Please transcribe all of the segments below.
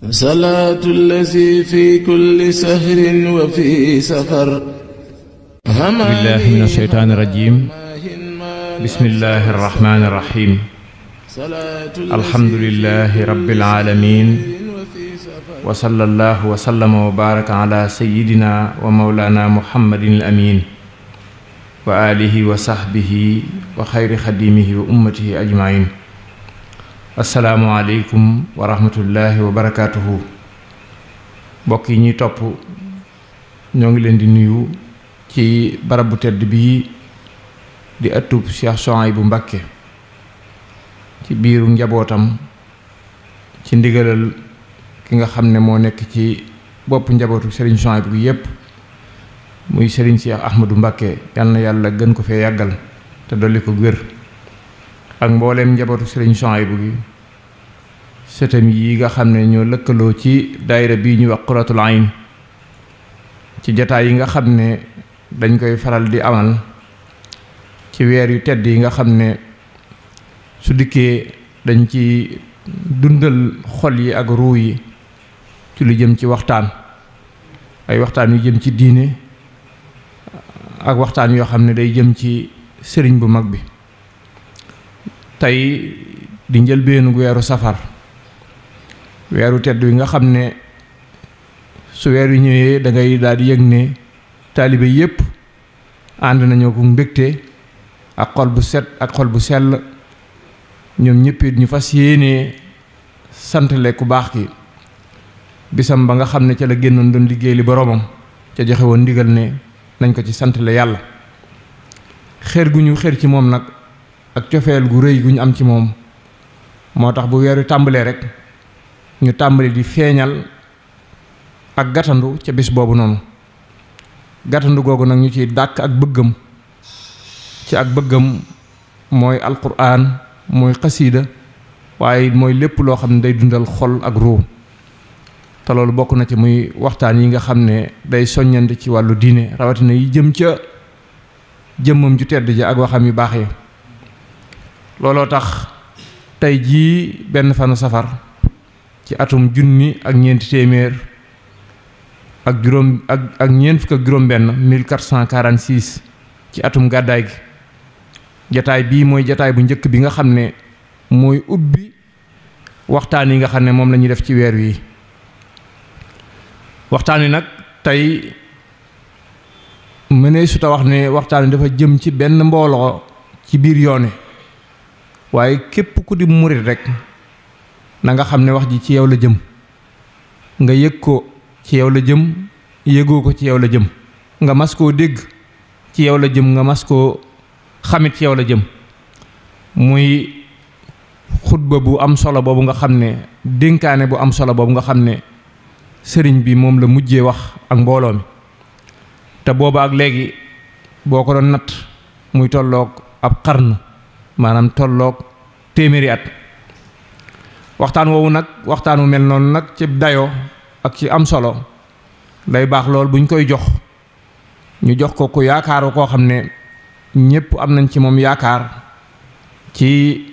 صلاة الذي في كل سهر وفي سفر بالله من الشيطان الرجيم بسم الله الرحمن الرحيم الحمد لله رب العالمين وصلى الله وسلم وبارك على سيدنا ومولانا محمد الأمين وآله وصحبه وخير خديمه وأمته أجمعين السلام عليكم ورحمة الله وبركاته mbokk yi ñuy topp ñoo ngi leen di nuyu ci barab bu tedd bii di ëttub Cheikh Souhaïbou Mbacké ci biiru njabootam ci ndigalal ki nga xam ne moo nekk ci bopp njabootu Serigne Souhaïbou gi yépp muy Serigne Cheikh Ahmadou Mbacké yal na yàlla gën ko fee yàggal te dolli ko wér ak mbooleem njabootu Serigne Souhaïbou gi sëtam yi nga xam ne ñoo lëkkaloo ci daayira bii ñu wax Qurratul Ayn ci jataay yi nga xam ne dañ koy faral di amal ci weer yu tedd yi nga xam ne su dikkee dañ ci dundal xol yi ak ruu yi ci lu jëm ci waxtaan ay waxtaan yu jëm ci diine ak waxtaan yoo xam ne day jëm ci sëriñ bu mag bi tey di njëlbeenu weeru safar weeru tedd wi nga xam ne su weer yu ñëwee da ngay daal di yëg ne taalibe yépp ànd nañoo ko mbégte ak xol bu set ak xol bu sell ñoom ñëpp it ñu fas yéenee santale ku baax ki bisam ba nga xam ne ca la génnoon doon liggéey li boroomam ca joxe woon ndigal ne nañ ko ci santale yàlla xeer gu ñu xeer ci moom nag ak cofeel gu rëy gu ñu am ci moom moo tax bu weeru tàmbalee rek ñu tàmbali di feeñal ak gàttandu ca bis boobu noonu gàttandu googu nag ñu ciy dàkk ak bëggam ci ak bëggam mooy alquran mooy xasiida waaye mooy lépp loo xam ne day dundal xol ak ruu te loolu bokk na ci muy waxtaan yi nga xam ne day soññante ci wàllu diine rawatina yi jëm ca jëmmam ju tedd ja ak waxam yu baax yi looloo tax tey jii benn fanu safar ci atum junni ak ñeenti téeméer ak juróom ak ñeent fukk ak juróom benn 1446 ci atum gàddaay gi jataay bii mooy jataay bu njëkk bi nga xam ne mooy ubbi waxtaan yi nga xam ne moom la ñuy def ci weer wi waxtaan wi nag tey mënee suta wax ne waxtaan wi dafa jëm ci benn mbooloo ci biir yoone waaye képp ku di murit rek na nga xam ne wax ji ci yow la jëm nga yëg ko ci yow la jëm yëgoo ko ci yow la jëm nga mas koo dégg ci yow la jëm nga mas koo xamit ci yow la jëm muy xutba bu am solo boobu nga xam ne dénkaane bu am solo boobu nga xam ne sëriñ bi moom la mujjee wax ak mbooloo mi te booba ak léegi boo ko doon natt muy tolloog ab xarn maanaam tolloog téeméeri at waxtaan woowu nag waxtaan wu mel noonu nag ci dayoo ak ci am solo day baax lool buñ koy jox ñu jox ko ku yaakaaru koo xam ne ñépp am nañ ci moom yaakaar ci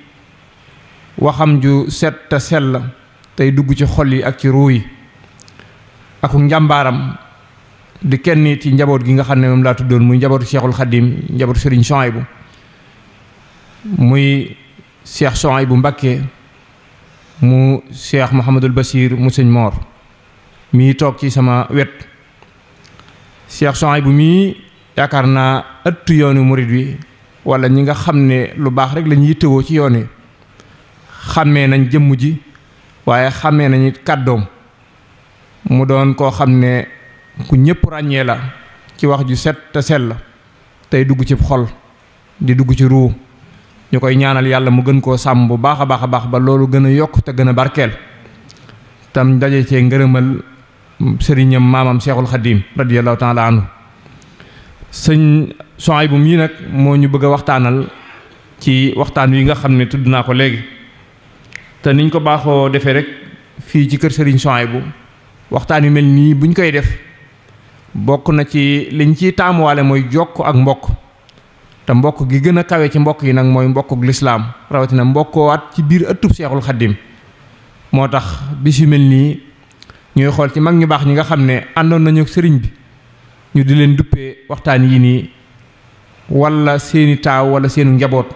waxam ju set te sell tey dugg ci xol yi ak ci ruu yi ak njàmbaaram di kenn ci njaboot gi nga xam ne moom laa tuddoon muy njabootu Cheikhul Khadim njabootu Serigne Souhaïbou muy Cheikh Souhaïbou Mbacké mu Cheikh Mouhamadul Bachir mu sëñ Mor mii toog ci sama wet Cheikh Souhaïbou mii yaakaar naa ëttu yoonu murid wi wala ñi nga xam ne lu baax rek lañu yittewoo ci yoon wi xàmmee nañ jëmm ji waaye xàmmee nañu kàddoom mu doon koo xam ne ku ñëpp ràññee la ci wax ju set te sell tey dugg ci xol di dugg ci ruu ñu koy ñaanal yàlla mu gën koo sàmm bu baax a baax a baax ba loolu gën a yokk te gën a barkeel tam daje cee ngërëmal sëriñam maamam Cheikhul Khadim radiyallahu taala anhu sëñ Souhaïbou mii nag moo ñu bëgg a waxtaanal ci waxtaan wi nga xam ne tudd naa ko léegi te niñ ko baaxoo defee rek fii ci kër Serigne Souhaïbou waxtaan yu mel nii buñ koy def bokk na ci liñ ciy taamuwaale mooy jokk ak mbokk te mbokk gi gën a kawe ci mbokk yi nag mooy mbokkuk lislaam rawatina mbokkoowaat ci biir ëttub Seexul Xaddim moo tax bis yu mel nii ñuy xool ci mag ñu baax ñi nga xam ne àndoon nañu ak sëriñ bi ñu di leen duppee waxtaan yi nii wala seeni taaw wala seenu njaboot.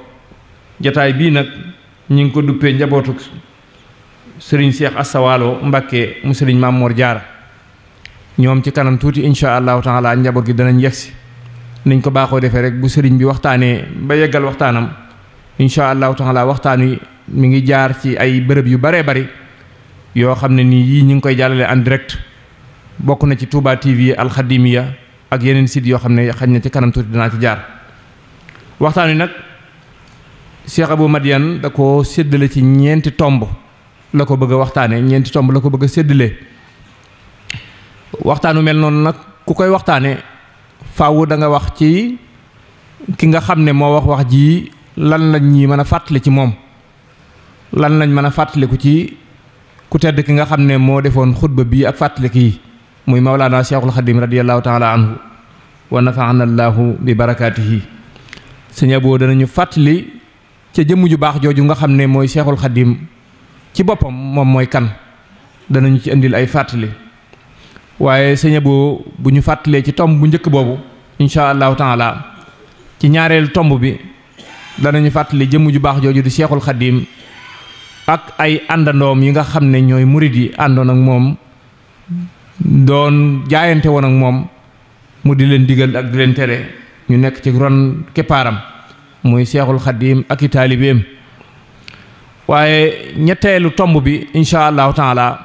jataay bii nag ñi ngi ko duppee njabootu sëriñ Cheikh Asta Walo Mbacké mu sëriñ Maam Mor Jaara. ñoom ci kanam tuuti incha allahu taala njaboot gi danañ yegsi niñ ko baaxoo defee rek bu sëriñ bi waxtaanee ba yeggal waxtaanam incha allahu taala waxtaan wi mi ngi jaar ci ay bërëb yu baree bari yoo xam ne nii yii ñu ngi koy jàllale en direct bokk na ci Touba TV Al Khadimiya ak yeneen site yoo xam ne xañ na ci kanam tuuti danaa ci jaar. waxtaan wi nag Cheikh Abou Madiane da ko séddale ci ñeenti tomb la ko bëgg a waxtaanee ñeenti tomb la ko bëgg a séddale. waxtaanu mel noonu nag ku koy waxtaane faaw da nga wax ci ki nga xam ne moo wax ji lan lañ ñi mën a fàttali ci moom lan lañ mën a fàttaliku ci ku tedd ki nga xam ne moo defoon xutba bii ak fàttaliku yi muy Mawlaana Cheikhul Khadim radiyallahu taala anhu wa nafaana allahu bi barakaatihi. sëñ Abo danañu fàttali ca jëmm ju baax jooju nga xam ne mooy Cheikhul Khadim ci boppam moom mooy kan danañu ci indil ay fàttali. waaye sëñ Abo bu ñu fàttalee ci tomb bu njëkk boobu incha allahu taala ci ñaareelu tomb bi danañu fàttali jëmm ju baax jooju di Cheikhul Khadim ak ay àndandoom yi nga xam ne ñooy murid yi àndoon ak moom doon jaayante woon ak moom mu di leen digal ak di leen tere ñu nekk ci ron keppaaram muy Cheikhul Khadim ak i taalibeem. waaye ñetteelu tomb bi incha allahu taala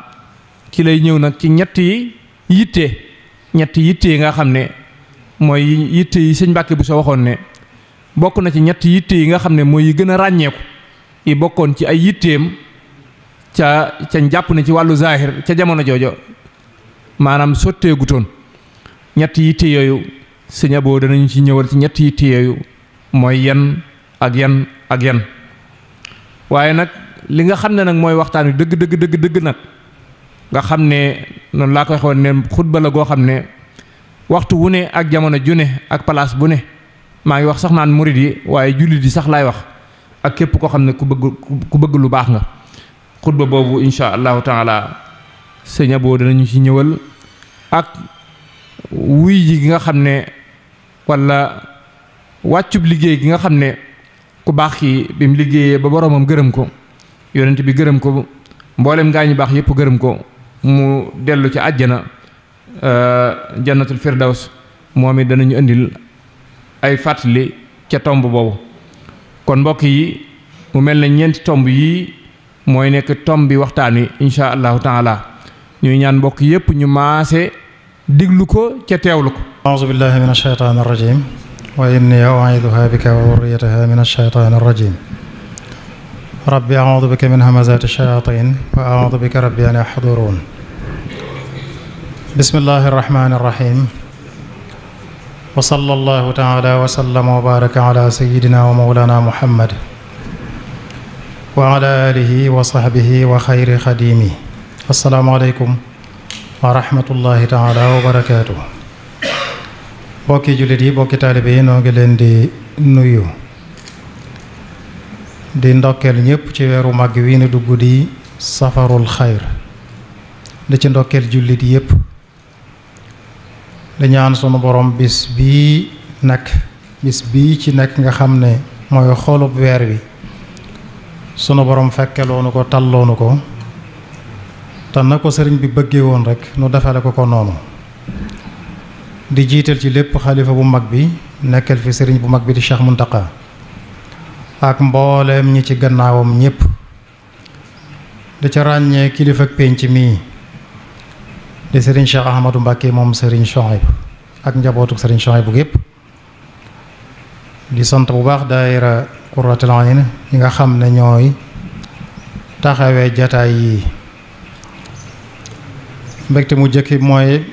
ci lay ñëw nag ci ñetti yitte yi nga xam ne mooy yitte yi sëñ Mbàkke bu soo waxoon ne bokk na ci ñetti yitte yi nga xam ne mooy yi gën a ràññeeku yi bokkoon ci ay yitteem ca jàpp ne ci wàllu zahir ca jamono joojo maanaam sotteegutoon. ñetti yitte yooyu sëñ Abo danañu ci ñëwal ci ñetti yitte yooyu mooy yan ak yan ak yan. waaye nag li nga xam ne nag mooy waxtaan wi dëgg nag nga xam ne noonu laa koy xool ne xutba la goo xam ne waxtu wu ne ak jamono ju ne ak place bu ne maa ngi wax sax naan murid yi waaye jullit yi sax laay wax ak képp koo xam ne ku bëgg lu baax nga. xutba boobu incha allahu taala sëñ Abo danañu ci ñëwal ak wuy ji gi nga xam ne wala wàccub liggéey gi nga xam ne ku baax ki bi mu liggéeyee ba boroomam gërëm ko yonent bi gërëm ko mboolem gaa ñu baax yëpp gërëm ko mu dellu ci àjjana jannatul firdaws moom it danañu indil ay fàttali ca tomb boobu. kon mbokk yi mu mel ne ñeenti tomb yi mooy nekk tomb bi waxtaan wi incha allahu taala ñuy ñaan mbokk yëpp ñu maase diglu ko ca teewlu ko. a'uuzu billahi min ashaytaani rajim wa inni u'iiduha bika wa dhurriyyataha min ashaytaani rajim rabbi a'uudu bika min hamazaati shayaatiin wa a'uudu bika rabbi an yahduruun. bismillahi rahmaani rahim wa sallallahu taala wa sallama wa baraka ala sayyidina wa mawlana muhammad wa ala alihi wa sahbihi wa xayri xadimi. assalaamu aleykum wa rahmatullahi taala wa barakaatu. bokki jullit yi bokki taalibe yi noo ngi leen di nuyu di ndokkeel ñëpp ci weeru màgg wi ni dugg di safarul xayr di ci ndokkeel jullit yëpp di ñaan sunu borom bis bii ci nekk nga xam ne mooy xolub weer wi sunu borom fekkeloonu ko talloonu ko te na ko sëriñ bi bëggee woon rek nu defale ko noonu di jiital ci lépp xalifa bu mag bi nekkal fi sëriñ bu mag bi di Cheikh Muntaqa ak mbooleem ñi ci gannaawam ñépp di ca ràññee kilifa ak pénc mii di sëriñ Cheikh Ahmadou Mbacké moom sëriñ Chouaib ak njabootuk sëriñ Chouaib bu gépp di sant bu baax daayira Qurratul Ayn ñi nga xam ne ñooy taxawee jataay yi mbégte mu jëkki mooy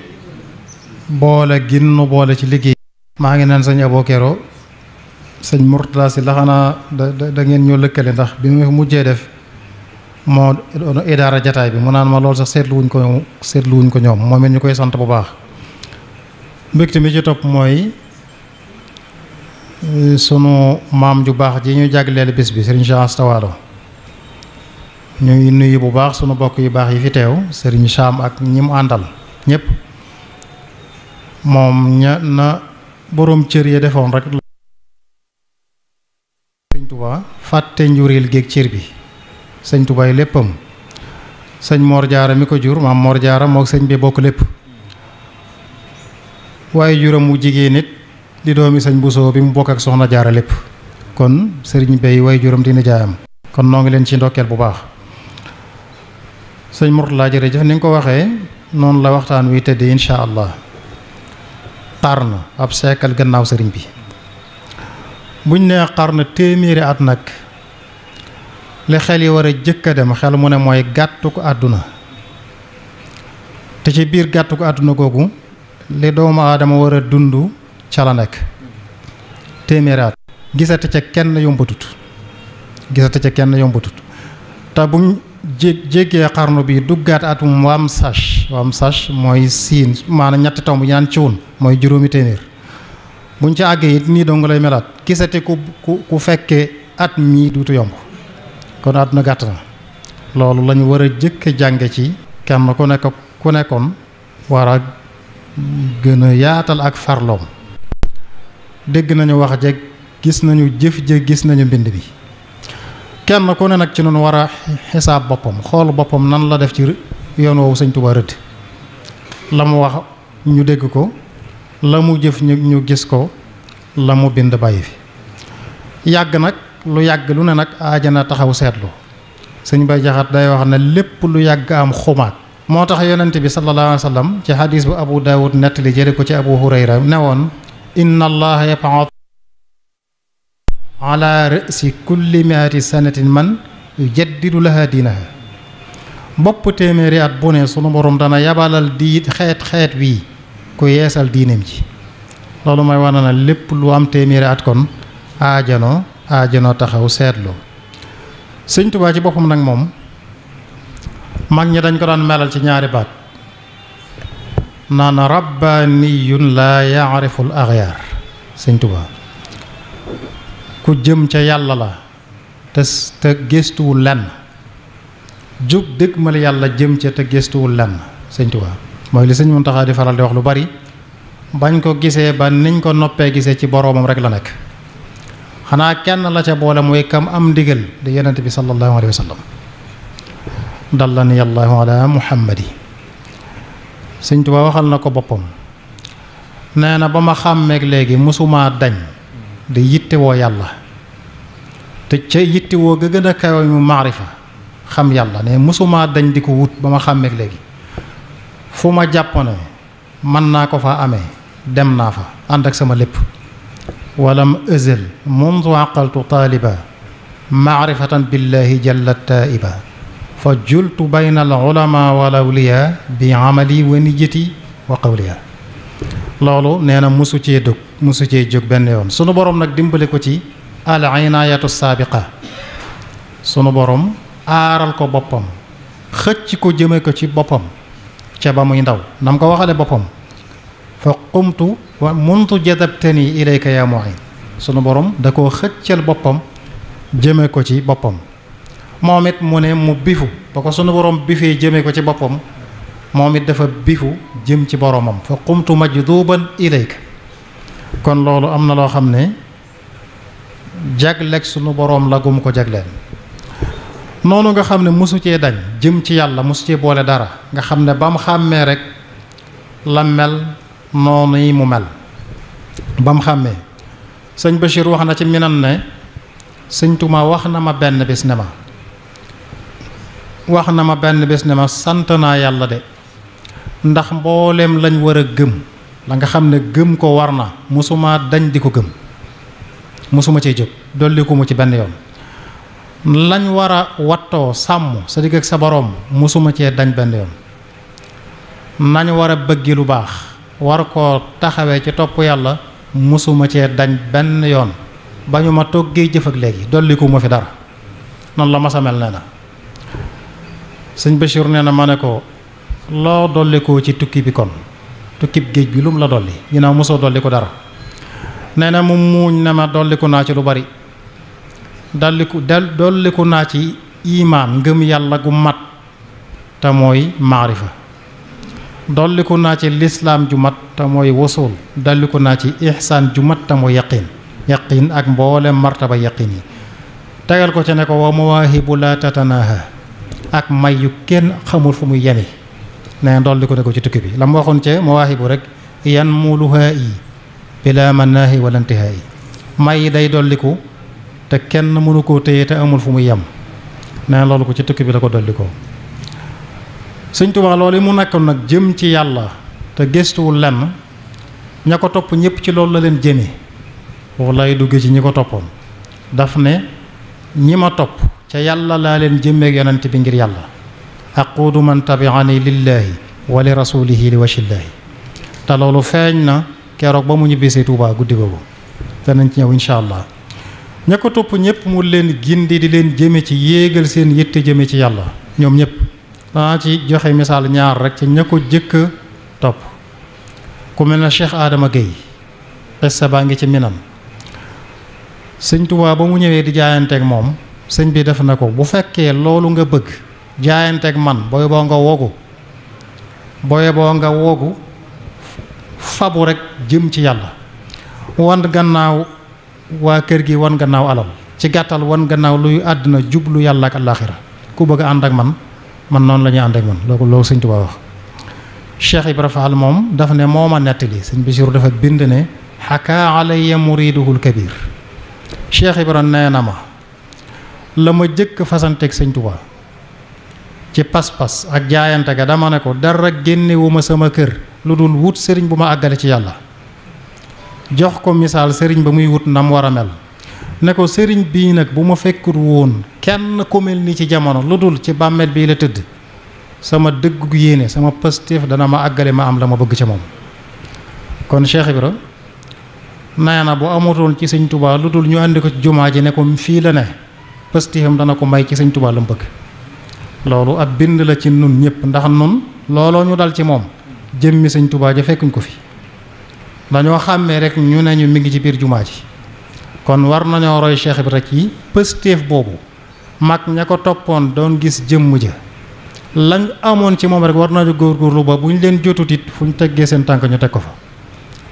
boole ginnu boole ci liggéey. maa ngi naan sëñ Abo Kero sëñ Mourtala si la xanaa da ngeen ñoo lëkkale ndax bi mu mujjee def moo idaara jataay bi mu naan ma lool sax seetluwuñ ko ñoom moom it ñu koy sant bu baax. mbégte mi ci topp mooy sunu maam ju baax ji ñu jagleel bis bi Serigne Cheikh Asta Walo ñuy nuyu bu baax sunu bokk yu baax yi fi teew sëriñ Cham ak ñi mu àndal ñëpp moom na boroom cër ya defoon rek sëñ Tuubaa fàtte njureel géeg cër bi sëñ Tuubaa yi léppam sëñ Mor Jaara mi ko jur maam Mor Jaara mook sëñ bi bokk lépp waaye juram mu jigéen nit di doomi sëñ Bousso bi mu bokk ak soxna Jaara lépp kon sëriñ Bay waaye juram dina jaayam kon noo ngi leen ci ndokkeel bu baax sëñ Mourtala jërëjëf ni nga ko waxee noonu la waxtaan wi tëddee incha allah xarn ab seekal gannaaw sëriñ bi buñ nee xarn téeméeri at nag li xel yi war a jëkk a dem xel mu ne mooy gàttu ko àdduna te ci biir gàttu ko àdduna googu li doomu aadama war a dund ca la nekk téeméeri at gisate ca kenn yombatut te buñ jéggee xarnu bi duggaat atum wam sach mooy siin maanaam ñetti tomb yi naan ciwun mooy juróomi téeméer buñ ci àggee it nii dong lay melaat gisate ku fekkee at mii duutu yomb kon àdduna gàtt na loolu lañu war a jëkk jànge ci kenn ku nekkoon war a gën a yaatal ak farloom dégg nañu wax jeg gis nañu jëf je gis nañu mbind bi kenn ku ne nag ci noonu war a xisaab boppam xool boppam nan la def ci yoon woowu sëñ Tuubaa rëdd la mu wax ñu dégg ko la mu jëf ñu gis ko la mu bind bàyyi fi yàgg nag lu yàgg lu ne nag aajana taxaw seetlu sëñ Bay Jaxat day wax ne lépp lu yàgg am xumaat moo tax yonent bi sallallahu alayhi wa sallam ci xadiis bu Abu Daawud nettali jële ko ci Abu Hurayra ne woon inna allaha yab'athu ala ra'si kulli mi'ati sanatin man yujaddidu laha diinaha bopp téeméeri at bu ne sunu borom dana yabalal xeet wii ku yeesal diineem ji loolu mooy wane na lépp lu am téeméeri at kon aajano taxaw seetloo sëñ Tuubaa ci boppam nag moom mag ñi dañ ko daan melal ci ñaari baat naan rabbaaniyun laa yaariful axyaar sëñ Tuubaa ku jëm ca yàlla la te gëstuwul lenn jóg dëgg mal yàlla jëm ca te gëstuwul lenn sëñ Tuubaa mooy li sëñ Muntaxa di faral di wax lu bari bañ ko gisee ba niñ ko noppee gisee ci boroomam rek la nekk xanaa kenn la ca boole mooy kam am ndigal di yonent bi sallallahu alayhi wa sallam dallani allahu ala muhammadi sëñ Tuubaa waxal na ko boppam nee na ba ma xàmmeek léegi mësumaa dañ di yittewoo yàlla te ca yittewoo ga gën a kawe mu maarifa xam yàlla ne mësumaa dañ di ko wut ba ma xàmmeek léegi fu ma jàpp ne mën naa ko fa amee dem naa fa ànd ak sama lépp walam ëzël mundu aqaltu taaliba maarifatan billahi jalla taiba fa jultu bayna al ulama wal awliya bi amali wa niyati wa qawliya loolu nee na mosu cee jóg benn yoon sunu borom nag dimbali ko ci al inaayatu saabiqa sunu borom aaral ko boppam xëcc ko jëme ko ci boppam ca ba muy ndaw nam ko waxale boppam fa qumtu wa muntu jadabtani ilayka yaa mu'in sunu borom da koo xëccal boppam jëme ko ci boppam moom it mu ne mu bifu ba ko sunu borom bifee jëme ko ci boppam moom it dafa bifu jëm ci boromam fa qumtu majduban ilayka kon loolu am na loo xam ne jagleeg sunu borom la gum ko jagleen noonu nga xam ne mosu cee dañ jëm ci yàlla mosu cee boole dara nga xam ne ba mu xàmmee rek la mel noonu yi mu mel ba mu xàmmee sëñ Bachir wax na ci minan ne sëñ Tuubaa wax na ma benn bis ne ma sant naa yàlla de ndax mbooleem lañ war a gëm la nga xam ne gëm ko war na mosuma dañ di ko gëm mosuma cee jóg dolli ko mu ci benn yoon lañ war a wattoo sàmm sa digg ak sa boroom mosuma cee dañ benn yoon nañ war a bëggi lu baax war koo taxawee ci topp yàlla mosuma cee dañ benn yoon ba ñu ma toggee jëf ak léegi dolli ko mu fi dara noonu la masa mel nee na sëñ Bachir nee na ma ne ko loo dolli ko ci tukki bi kon tukkib géej bi lu mu la dolli ginnaaw mosoo dolli ko dara nee na mu muuñ ne ma dolli ko naa ci lu bari dolliku naa ci imaan ngëm yàlla gu mat te mooy maarifa. dolliku naa ci lislaam ju mat te mooy wusul. dolliku naa ci ihsaan ju mat te mooy yaqin ak mboolem martaba yaqin yi. tegal ko ci ne ko wa mawaahibu la tatanaha ak may yu kenn xamul fu muy yemi. ne dolliku ne ko ci tukki bi la mu waxoon ci mawaahibu rek yan muluhaa yi bila manaahi wala intihaa yi. may yi day dolliku te kenn mënu koo téye te amul fu muy yem. ne loolu ko ci tukki bi la ko dollikoo. Sëñ Tuubaa loolu mu nekkoon nag jëm ci yàlla te gëstuwul lenn ña ko topp ñëpp ci loolu la leen jëmee. wallay dugg ci ñi ko toppoon daf ne ñi ma topp ca yàlla laa leen jëmmeek yonent bi ngir yàlla. aquudu man tabi'ani lillahi wa li rasulihi li wajhillaahi. te loolu feeñ na keroog ba mu ñibbisee Tuubaa guddi googu danañ ci ñëw incha allah. ña ko topp ñëpp mu leen gindi di leen jëme ci yéegal seen yitte jëme ci yàlla ñoom ñëpp. danaa ci joxe misaal ñaar rek ci ña ko jëkk topp ku mel ne Cheikh Adama Gueye xissa baa ngi ci Minam. sëñ Tuubaa ba mu ñëwee di jaayanteeg moom sëñ bi def na ko bu fekkee loolu nga bëgg jaayanteeg man booy boo nga wogu fabu rek jëm ci yàlla. wan gannaaw waa kër gi wan gannaaw alal ci gàttal wan gannaaw luy àdduna jublu yàlla ak àllaaxira ku bëgg ànd ak man noonu la ñuy ànd ak man loolu sëñ Tuubaa wax. Cheikh Ibra Fall moom dafa ne moo ma nettali sëñ Basiru dafa bind ne xakaa alayya muriduhul kabir. Cheikh Ibra nee na ma la ma jëkk fasanteeg sëñ Tuubaa ci pas-pas ak jaayante ga dama ne ko dara génnewuma sama kër lu dul wut sëriñ bu ma àggale ci yàlla. jox ko misaal sëriñ ba muy wut nam war a mel ne ko sëriñ bii nag bu ma fekkut woon kenn ku mel ni ci jamono lu dul ci bàmmeel bii la tëdd sama dëggu yéene sama pastéef dana ma àggale ma am la ma bëgg ca moom. kon Cheikh Ibra nee na bu amutoon ci sëñ Tuubaa lu dul ñu andi ko ci jumaa ji ne ko fii la ne pastéefam dana ko may ci sëñ Tuubaa la mu bëgg. loolu ab bind la ci nun ñëpp ndax nun looloo ñu dal ci moom jëmmi sëñ Tuubaa ja fekkuñ ko fi dañoo xàmmee rek ñu ne ñu mi ngi ci biir jumaa ji. kon war nañoo roy Cheikh Ibra ci pastéef boobu mag ña ko toppoon doon gis jëmm ja lañ amoon ci moom rek war nañu góorgóorlu ba bu ñu leen jotut it fu ñu teggee seen tànk ñu teg ko fa.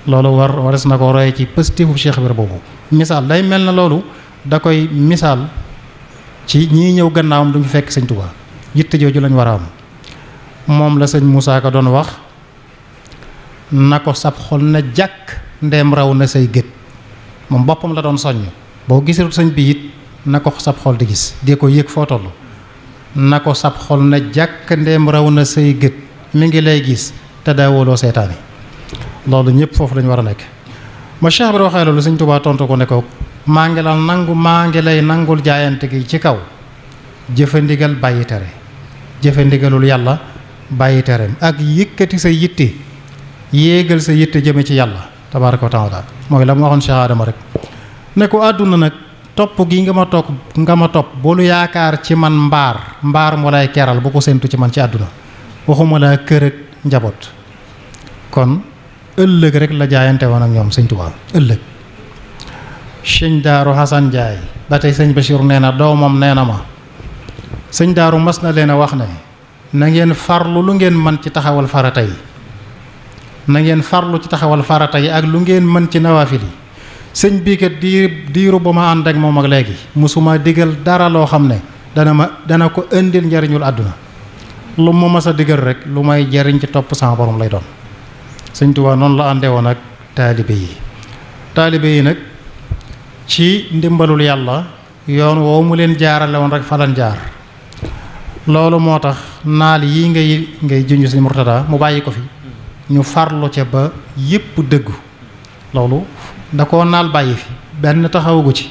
loolu wares na ko roy ci pastéefu Cheikh Ibra boobu. misaal day mel na loolu da koy misaal ci ñii ñëw gannaawam duñu fekk sëñ Tuubaa yitte jooju lañ war a am. moom la sëñ Moussa Ka doon wax na ko sab xol na jàkk ndeem raw na say gët. moom boppam la doon soññ boo gisee sëñ bi it na ko sab xol di gis dee ko yëg foo toll. na ko sab xol na jàkk ndeem raw na say gët mi ngi lay gis te daawoloo seetaani. loolu ñëpp foofu lañu war a nekk. ma Cheikh Ibra waxee loolu sëñ Tuubaa tontu ko ne ko maa ngi lay nangul jaayante gi ci kaw jëfe ndigal bàyyi tere jëfe ndigalul yàlla bàyyi tereem ak yëkkati sa yitte yéegal sa yitte jëme ci yàlla tabaaraka wa taala. mooy la mu waxoon Cheikh Adama rek ne ko àdduna nag topp gi nga ma topp boolu yaakaar ci man mbaar mu lay keral bu ko séentu ci man ci àdduna waxuma la kër ak njaboot. kon ëllëg rek la jaayante woon ak ñoom sëñ Tuubaa ëllëg. sëñ Daaru Xasan Njaay ba tey sëñ Bachir nee na doomam nee na ma sëñ Daaru mas na leen a wax ne na ngeen farlu lu ngeen mën ci taxawal farata yi na ngeen farlu ci taxawal farata yi ak lu ngeen mën ci nawaafil yi. sëñ bii kat diiru ba ma ànd ak moom ak léegi musuma digal dara loo xam ne dana ko indil njariñul àdduna lu ma mas a digal rek lu may jariñ ci topp sama borom lay doon. sëñ Tuubaa noonu la àndee woon ak taalibe yi nag ci ndimbalul yàlla yoon woowu mu leen jaarale woon rek falan jaar. loolu moo tax naal yi ngay junj sëñ Murtada mu bàyyi ko fi ñu farlu ca ba yépp dëggu. loolu da koo naal bàyyi fi benn taxawagu ci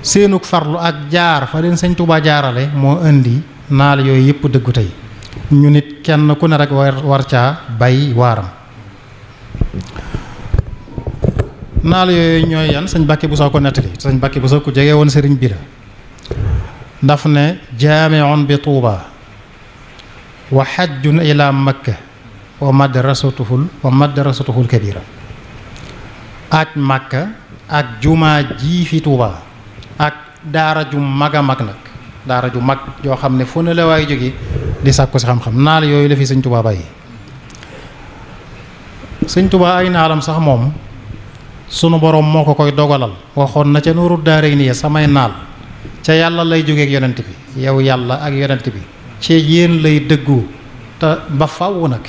seenug farlu ak jaar fa leen sëñ Tuubaa jaarale moo indi naal yooyu yépp dëggu tey ñu nit kenn ku ne rek war caa bay waaram. naal yooyu ñooy yan sëñ Mbàkke Buso ko nettali sëñ Mbàkke Buso ku jege woon sëriñ bi la daf ne jaamiun bi Tuuba wa xajjun ila Makka wa madrasatuhul kabira. aj Makka ak jumaa ji fi Tuuba ak daara ju mag a mag nag daara ju mag joo xam ne fu ne la waay jóge di sàkku si xam-xam naal yooyu la fi sëñ Tuubaa bàyyi. sëñ Tuubaa ay naalam sax moom sunu borom moo ko koy dogalal waxoon na ca Nuuru Daarayni samay naal ca yàlla lay jóge ak yonent bi yow yàlla ak yonent bi ci yéen lay dëggu te ba faw nag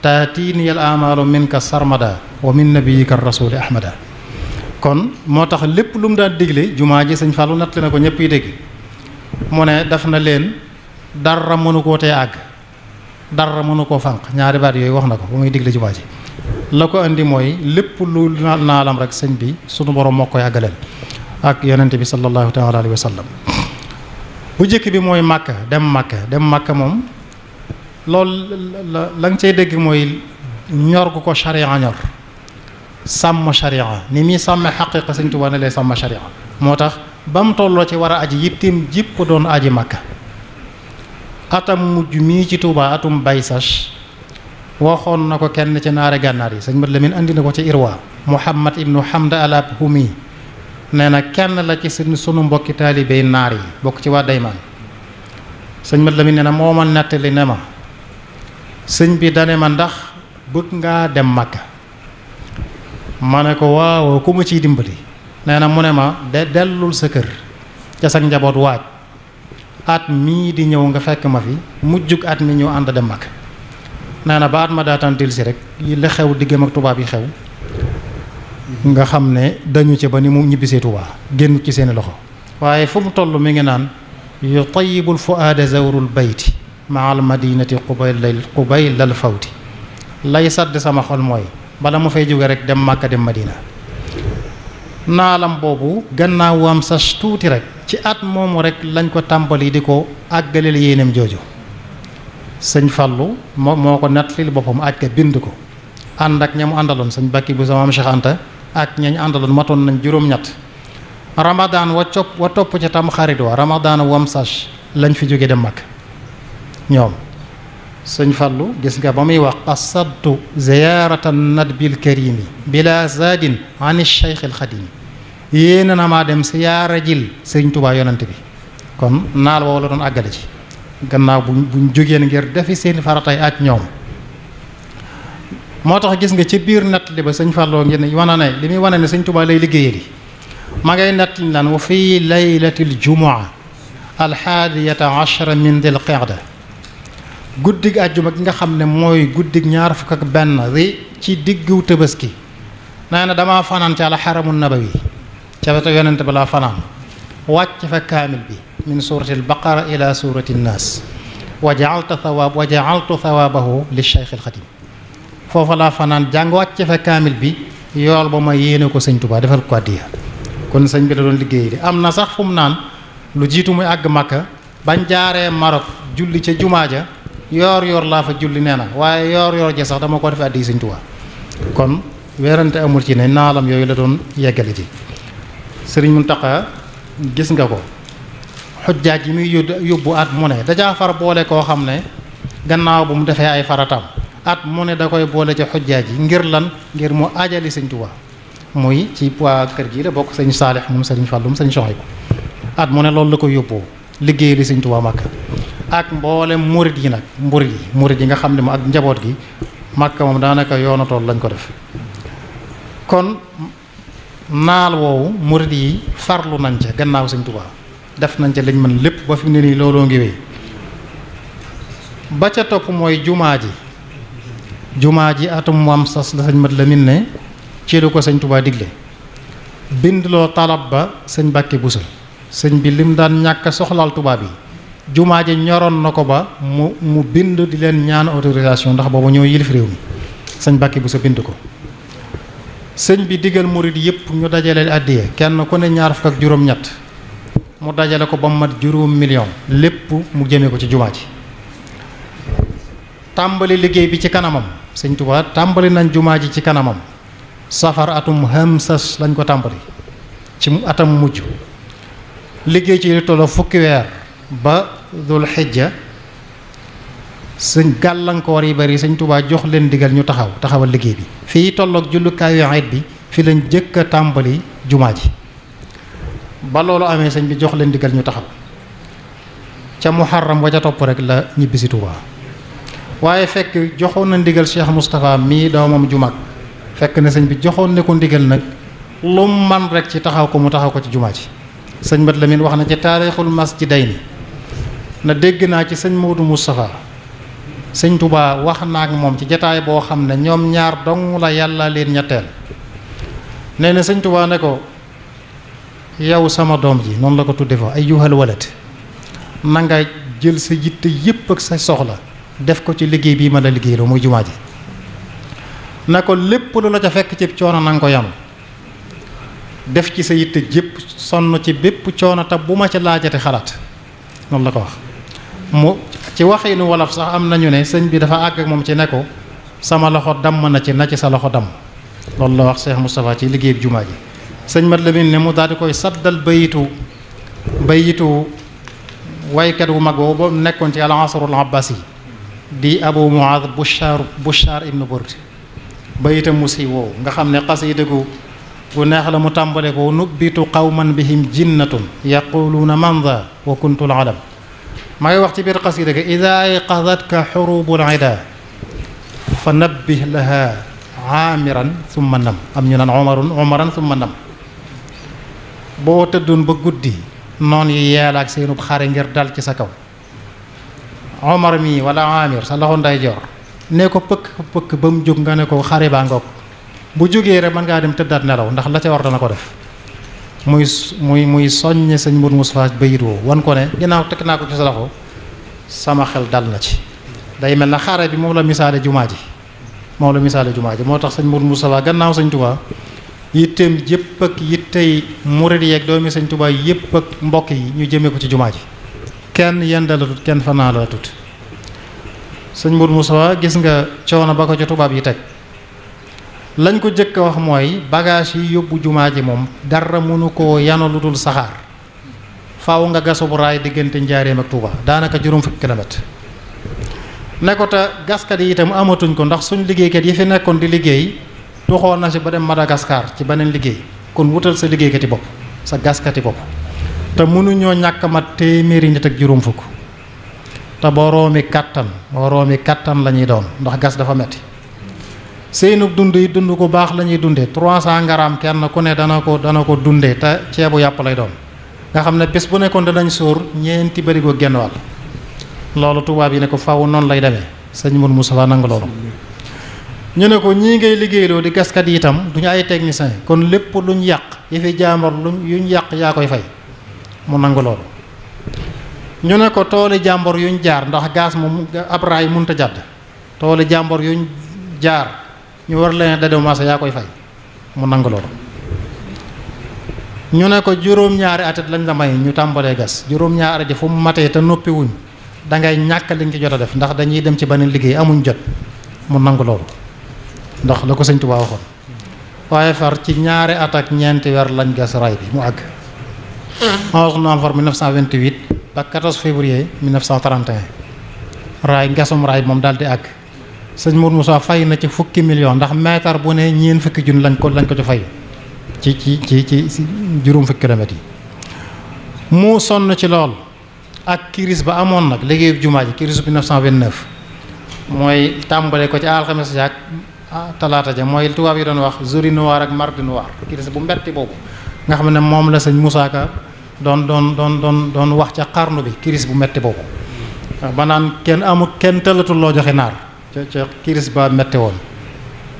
taatiiniyal amaalu minka sarmada wa min nabiyika rasuli ahmada. kon moo tax lépp lu mu daan digle jumaa ji sëñ Fallou natt na ko ñëpp yi dégg mu ne def na leen dara mënu koo tee àgg dara mënu koo fànq ñaari baat yooyu wax na ko ba muy digle jumaa ji la ko andi mooy lépp lu naalam rek sëñ bi sunu borom moo koy àggaleel ak yonente bi sallallahu taala alayhi wa sallam. bu njëkk bi mooy dem Makka moom loolu la nga cay dégg mooy ñor gu ko sharia ñor sàmm sharia ni muy sàmme xaqiqa sëñ Tuubaa ne lay sàmm sharia moo tax ba mu tolloo ci war a aji yittim jépp doon aji Makka. atam mujj mii ci Tuubaa atum baysach waxoon na ko kenn ci naare gànnaar yi sëñ Mat Lamin andi na ko ci Irwa Muhammad ibnu Hamda alab humi nee na kenn la ci sunu mbokki taalibey naar yi bokk ci waa Daymaan. sëñ Mat Lamin nee na moo ma nettali ne ma sëñ bi dane ma ndax bëgg ngaa dem Makka ma ne ko waaw ku ma ciy dimbali nee na mu ne ma dellul sa kër ca sa njaboot waaj at mii di ñëw nga fekk ma fi mujjug at mi ñëw ànd dem Makka. nee na ba at ma daataan dil si rek yi la xew diggam ak tubaab yi xew nga xam ne dañu ci ba ni mu ñibbisee Tuubaa génn ci seeni loxo waaye fu mu toll mi ngi naan yu tayyibul fuaada zawrul bayti maal madinati qubaylal fawti lay sadd sama xol mooy bala mu fay jóge rek dem Makka dem Madina. naalam boobu gannaaw am sas tuuti rek ci at moomu rek lañ ko tàmbali di ko àggaleel yéeneem jooju. sëñ Fallou moo ko nettali boppam aj ka bind ko ànd ak ña mu àndaloon sëñ Bakki bu sama am Cheikh Anta ak ñañ àndaloon matoon nañ juróom-ñett. Ramadan wa topp ca tam xarit wa Ramadan wam sach lañ fi jóge dem Makka ñoom. sëñ Fallou gis nga ba muy wax qasadtu ziyaratan nadbil karimi bila zadin an cheikh al xadim yéena na maa dem siyaara jil sëñ Tuubaa yonent bi kon naal woowu la doon àggale ci gannaaw buñ jógeen ngir defi seeni faratay aj ñoom. moo tax gis nga ci biir nett li ba sëñ Fallou ngeen wana ne li muy wane ne sëñ Tuubaa lay liggéeyee di ma ngay nett li naan wa fii laylatil jumaa alxaadiyata ashara min dil qeeda guddig àjjuma gi nga xam ne mooy guddig ñaar fukk ak benn ci diggu Tabaski nee na damaa fanaan ci alxaramu nabawi ca wetu yonent ba laa fanaan wàcc fa kaamil bi min suratil baqara ila surati nnaas wa jaaltu thawaabahu li cheikh al xadim foofa laa fanaan jàng wàcc fa kaamil bi yool ba ma yéene ko sëñ Tuubaa defal ko addiya kon sëñ bi da doon liggéey di am na sax fu mu naan lu jiitu muy àgg Makka bañ jaaree Maroc julli ca jumaa ja yoor laa fa julli nee na waaye yoor ja sax dama ko def addiya sëñ Tuubaa kon weerante amul ci ne naalam yooyu la doon yeggale ji. sëriñ Muntaxa gis nga ko xujjaaj yi muy yóbbu at mu ne dajaa far boole koo xam ne gannaaw bu mu defee ay faratam at mu ne da koy boole ci xujjaaj yi ngir lan ngir mu ajali sëñ Tuubaa muy ci waa kër gi la bokk sëñ Saalix moom sëriñ Fallu moom sëñ Soxaybu at mu ne loolu la koy yóbboo liggéey li sëñ Tuubaa Makka ak mboolem murit yi nag murit yi nga xam ne mu ak njaboot gi Makka moom daanaka yoonu tool lañ ko def. kon naal woowu murit yi farlu nañ ca gannaaw sëñ Tuubaa def nañ ca lañ mën lépp ba fi mu ne nii looloo ngi wéy. ba ca topp mooy jumaa ji atum am sas la sëñ Mat Lamin ne ci lu ko sëñ Tuubaa digle bindloo talab ba sëñ Mbàkke Buso sëñ bi lim daan ñàkk soxlaal tubaab yi jumaa ji ñoroon na ko ba mu bind di leen ñaan autorisation ndax boobu ñoo yilif réew mi sëñ Mbàkke Buso bind ko sëñ bi digal murid yëpp ñu dajale àddiya kenn ku ne ñaar fukk ak juróom-ñett mu dajale ko ba mu mat juróom million lépp mu jëmee ko ci jumaa ji tàmbali liggéey bi ci kanamam sëñ Tuubaa tàmbali nañ jumaa ji ci kanamam safar atum hamsas lañ ko tàmbali ci atam mujj liggéey ci li tolloo fukki weer ba dul xijja sëñ gàllankoor yi bari sëñ Tuubaa jox leen digal ñu taxawal liggéey bi fii tolloog jullukaayu ayit bi fi lañ jëkk a tàmbali jumaa ji ba loolu amee sëñ bi jox leen digal ñu taxaw ca muharram wa ca topp rek la ñibbisi Touba waaye fekk joxoon na ndigal Cheikh Moustapha mii doomam ju mag fekk na sëñ bi joxoon ne ko ndigal nag lu man rek ci taxaw ko mu taxaw ko ci jumaa ji sëñ Mat Lamin wax na ci taarixul masjidayni na dégg naa ci sëñ Modou Moustapha sëñ Touba wax na ak moom ci jataay boo xam ne ñoom ñaar dong la yàlla leen ñetteel nee na sëñ Touba ne ko yow sama doom ji noonu la ko tudde fa ay yuhal walat na nga jël sa yitte yépp ak sa soxla def ko ci liggéey bii ma la liggéey la muy jumaa ji na ko lépp lu la ca fekk ci coono na nga ko yanu def ci sa yitte jépp sonn ci bépp coono te bu ma ca laajate xalaat noonu la ko wax mu ci waxinu wolof sax am nañu ne sëñ bi dafa àgg ak moom ci ne ko sama loxo damm na ci sa loxo damm loolu la wax Cheikh Moustapha ci liggéey jumaa ji sëñ Mat Lamin ne mu daal di koy saddal bayitu waykat wu mag boobu nekkoon ci al-asrul abbasi di Abu Muaad Bushaar ibnu Burd bayitam mu si woowu nga xam ne xasiida gu neex la mu tàmbale ko nubbitu qawman bihim jinnatun yaquluuna man dha wa kuntul alam ma ngi wax ci biir xasiida ga ida ayqadatka xurubul ida fa nabbih laha aamiran summa nam am ñu naan umaran summa nam boo tëddoon ba guddi noon yi yeel ak seenub xare ngir dal ci sa kaw omar mii wala amir sa loxo ndeyjoor ne ko pëkk ba mu jóg nga ne ko xare baa ngoog bu jógee rek mën ngaa dem tëddaat nelaw ndax la ca war dana ko def muy soññe sëñ Mourou Moustapha bayit woo wan ko ne ginnaaw teg naa ko ci sa loxo sama xel dal na ci day mel na xare bi moom la misaale jumaa ji moo tax sëñ Mourou Moustapha gannaaw sëñ Touba yitteem yëpp ak yittey murid yeeg doomi sëñ Touba yëpp ak mbokk yi ñu jëmee ko ci jumaa ji kenn yendalatut kenn fanaalaatut sëñ Mourou Moustapha gis nga coono ba ko ci tubaab yi teg lañ ko jëkk a wax mooy bagage yi yóbbu jumaa ji moom dara mënu koo yanu lu dul saxaar faaw nga gasu bu raay diggante Njaaréem ak Touba daanaka juróom fukki kilomètre ne ko te gaskat yi itam amatuñ ko ndax suñ liggéeykat yi fi nekkoon di liggéey tuxoon na si ba dem Madagascar ci beneen liggéey kon wutal sa liggéeykati bopp sa gaskati bopp te mënuñoo ñàkk mat téeméeri nit ak juróom fukk te boroomi kàttan la ñuy doon ndax gas dafa metti seenub dund yi dund ko baax la ñuy dundee 300 ngaraam kenn ku ne dana ko dundee te ceebu yàpp lay doon nga xam ne bés bu nekkoon danañ sóor ñeenti barigo genn wàll loolu tubaab yi ne ko faw noonu lay demee sëñ Mourou Moustapha nangu loolu ñu ne ko ñii ngay liggéeyloo di gaskat yi itam duñu ay technicien kon lépp luñ yàq yi fi jaamor yuñ yàq yaa koy fay mu nangu loolu ñu ne ko tooli jàmbor yuñ jaar ndax gaas moom ab raay mënut a jàdd tooli jàmbor yuñ jaar ñu war leen dédommagé yaa koy fay mu nangu loolu ñu ne ko juróom-ñaari at lañ la may ñu tàmbalee gas juróom-ñaari at yi fu mu matee te noppi wuñ dangay ñàkk liñ ci jot a def ndax dañuy dem ci beneen liggéey amuñ jot mu nangu loolu ndax la ko sëñ Tuubaa waxoon waaye far ci ñaari at ak ñeenti weer lañ gas raay bi mu àgg 11 novembre 1928 ba 14 février 1931 raay ngasum raay moom daal di àgg sëñ Mourou Moussa fay na ci fukki million ndax mètre bu ne ñeen fukki junni lañ ko ci fay ci juróom fukki kilomètres yi mu sonn ci lool ak kiris ba amoon nag liggéeyu jumaa ji kiris 1929 mooy tàmbale ko ci alxames ak talaata ja mooy tubaab yi doon wax jeudi noir ak mardi noir kiris bu mbetti boobu nga xam ne moom la sëñ Moussa Ka doon wax ca xarnu bi kiris bu metti boobu ba naan kenn tëlatul loo joxe naar ca kiris ba metti woon